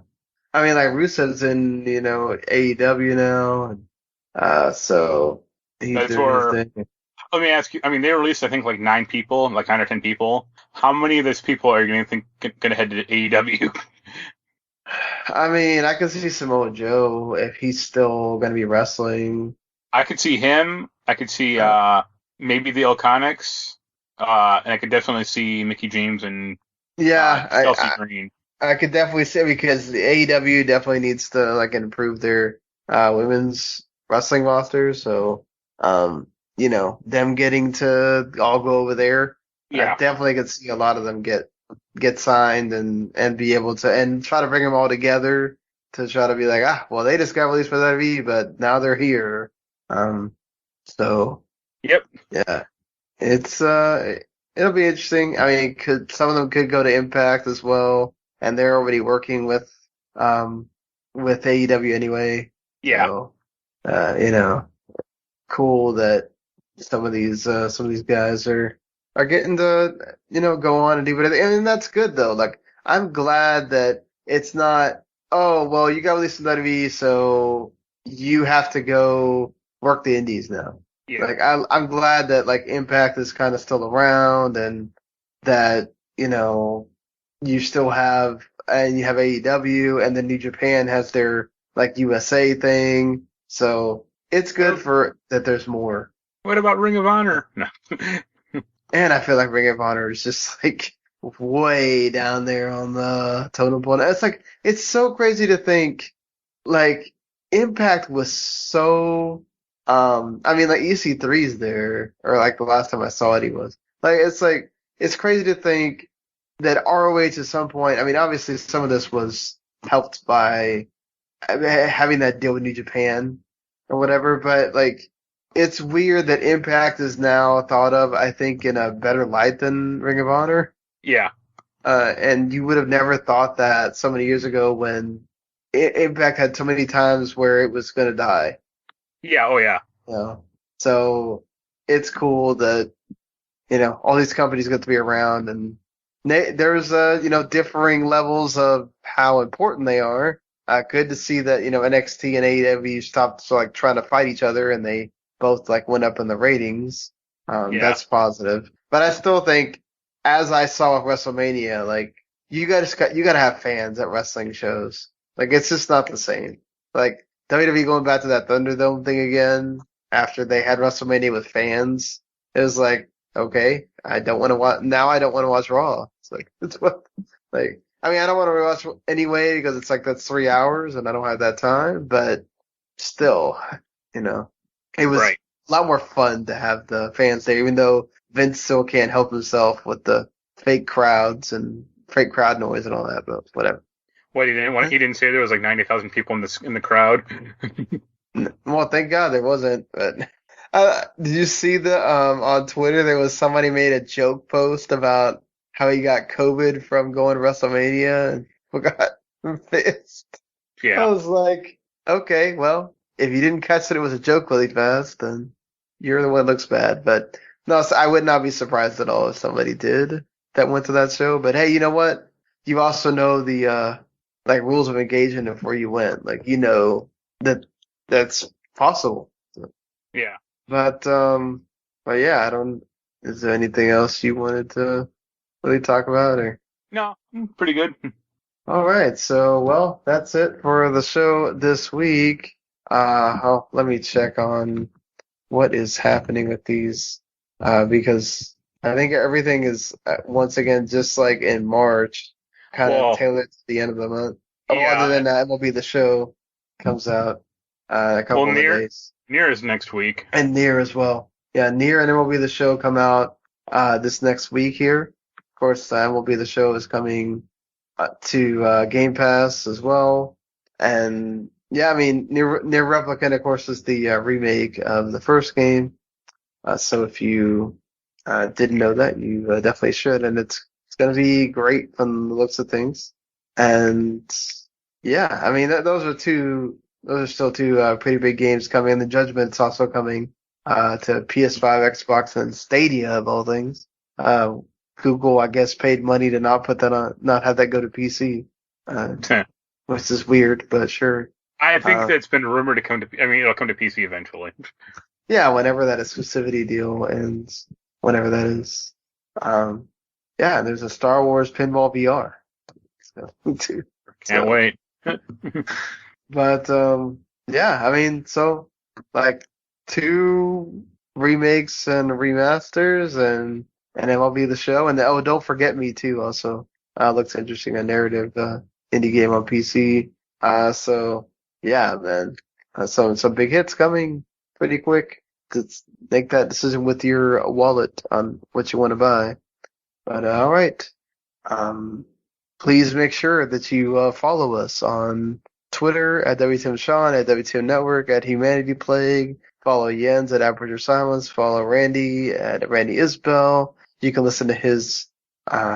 I mean, like Rusev's in, AEW now, and so he's That's doing his where. thing. Let me ask you. I mean, they released I think like 9 people, like 9 or 10 people. How many of those people are you going to head to AEW? I mean, I could see Samoa Joe if he's still going to be wrestling. I could see him. I could see maybe the Iconics, and I could definitely see Mickey James and Yeah, Chelsea Green. I could definitely say because the AEW definitely needs to like improve their women's wrestling roster. So, them getting to all go over there, Yeah. I definitely could see a lot of them get signed and be able to and try to bring them all together to try to be like well they just got released by WWE but now they're here. So Yep. yeah, it's it'll be interesting. I mean, some of them could go to Impact as well, and they're already working with AEW anyway. Yeah. So, cool that some of these guys are getting to go on and do whatever. And that's good though. Like I'm glad that it's not oh well you got released in WWE so you have to go work the indies now. Yeah. Like I'm glad that like Impact is kind of still around and that you still have and you have AEW and then New Japan has their like USA thing. So it's good for that there's more. What about Ring of Honor? No. And I feel like Ring of Honor is just like way down there on the totem pole. It's like it's so crazy to think like Impact was so I mean like EC3's there or like the last time I saw it he was. Like it's crazy to think that ROH at some point I mean obviously some of this was helped by having that deal with New Japan or whatever, but like it's weird that Impact is now thought of, I think, in a better light than Ring of Honor. Yeah. And you would have never thought that so many years ago when Impact had so many times where it was going to die. Yeah, oh yeah. You know? So it's cool that, all these companies get to be around, and there's, differing levels of how important they are. Good to see that, NXT and AEW stopped trying to fight each other, and they both went up in the ratings. Yeah. That's positive. But I still think, as I saw with WrestleMania, you gotta have fans at wrestling shows. It's just not the same. WWE going back to that Thunderdome thing again after they had WrestleMania with fans. It was okay, I don't want to watch now. I don't want to watch Raw. It's what I mean, I don't want to watch anyway because it's that's 3 hours and I don't have that time. But still, it was Right. a lot more fun to have the fans there, even though Vince still can't help himself with the fake crowds and fake crowd noise and all that. But whatever. What he didn't say there was 90,000 people in the crowd. Well, thank God there wasn't. But did you see on Twitter there was somebody made a joke post about how he got COVID from going to WrestleMania and forgot pissed. Yeah. I was okay, well, if you didn't catch that it was a joke really fast, then you're the one that looks bad. But no, I would not be surprised at all if somebody did that went to that show. But hey, you know what? You also know the rules of engagement before you went. That that's possible. Yeah. But yeah, I don't. Is there anything else you wanted to really talk about, or? No, pretty good. All right, so well, that's it for the show this week. Let me check on what is happening with these, because I think everything is once again just like in March, kind of tailored to the end of the month. Yeah. Other than that, MLB The Show comes out a couple of days. Near is next week. And Nier as well. Yeah, Nier and MLB The Show come out this next week here. Of course, MLB The Show is coming to Game Pass as well. And yeah, I mean, Nier Replicant, of course, is the remake of the first game. So if you didn't know that, you definitely should. And it's going to be great from the looks of things. And yeah, I mean, those are still two pretty big games coming. And the Judgment's also coming to PS5, Xbox, and Stadia of all things. Google, I guess, paid money to not have that go to PC, which is weird, but sure. I think that's been rumored to come to. I mean, it'll come to PC eventually. Yeah, whenever that exclusivity deal ends, whenever that is. Yeah, there's a Star Wars Pinball VR. Can't wait. But yeah, I mean, so 2 remakes and remasters and MLB The Show, and don't forget me too. Also, looks interesting, a narrative indie game on PC. So yeah, man, some big hits coming pretty quick. Just make that decision with your wallet on what you want to buy. But all right, please make sure that you follow us on Twitter at WTMSean, at WTM Network, at Humanity Plague. Follow Jens at Aperture Silence. Follow Randy at Randy Isbell. You can listen to his,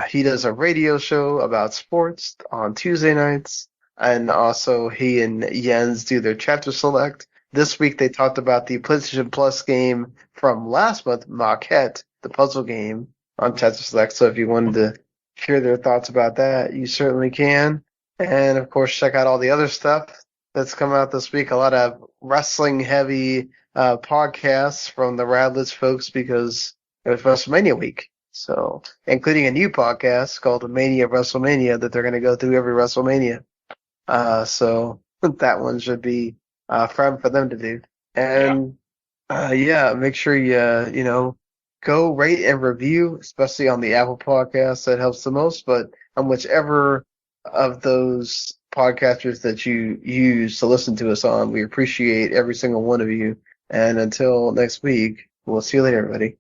he does a radio show about sports on Tuesday nights. And also he and Jens do their chapter select. This week they talked about the PlayStation Plus game from last month, Maquette, the puzzle game on chapter select. So if you wanted to hear their thoughts about that, you certainly can. And of course, check out all the other stuff that's come out this week. A lot of wrestling heavy podcasts from the Radlets folks because it was WrestleMania week. So, including a new podcast called Mania of WrestleMania that they're going to go through every WrestleMania. So that one should be fun for them to do. And yeah, make sure you go rate and review, especially on the Apple Podcasts. That helps the most. But on whichever of those podcasters that you use to listen to us on, we appreciate every single one of you. And until next week, we'll see you later, everybody.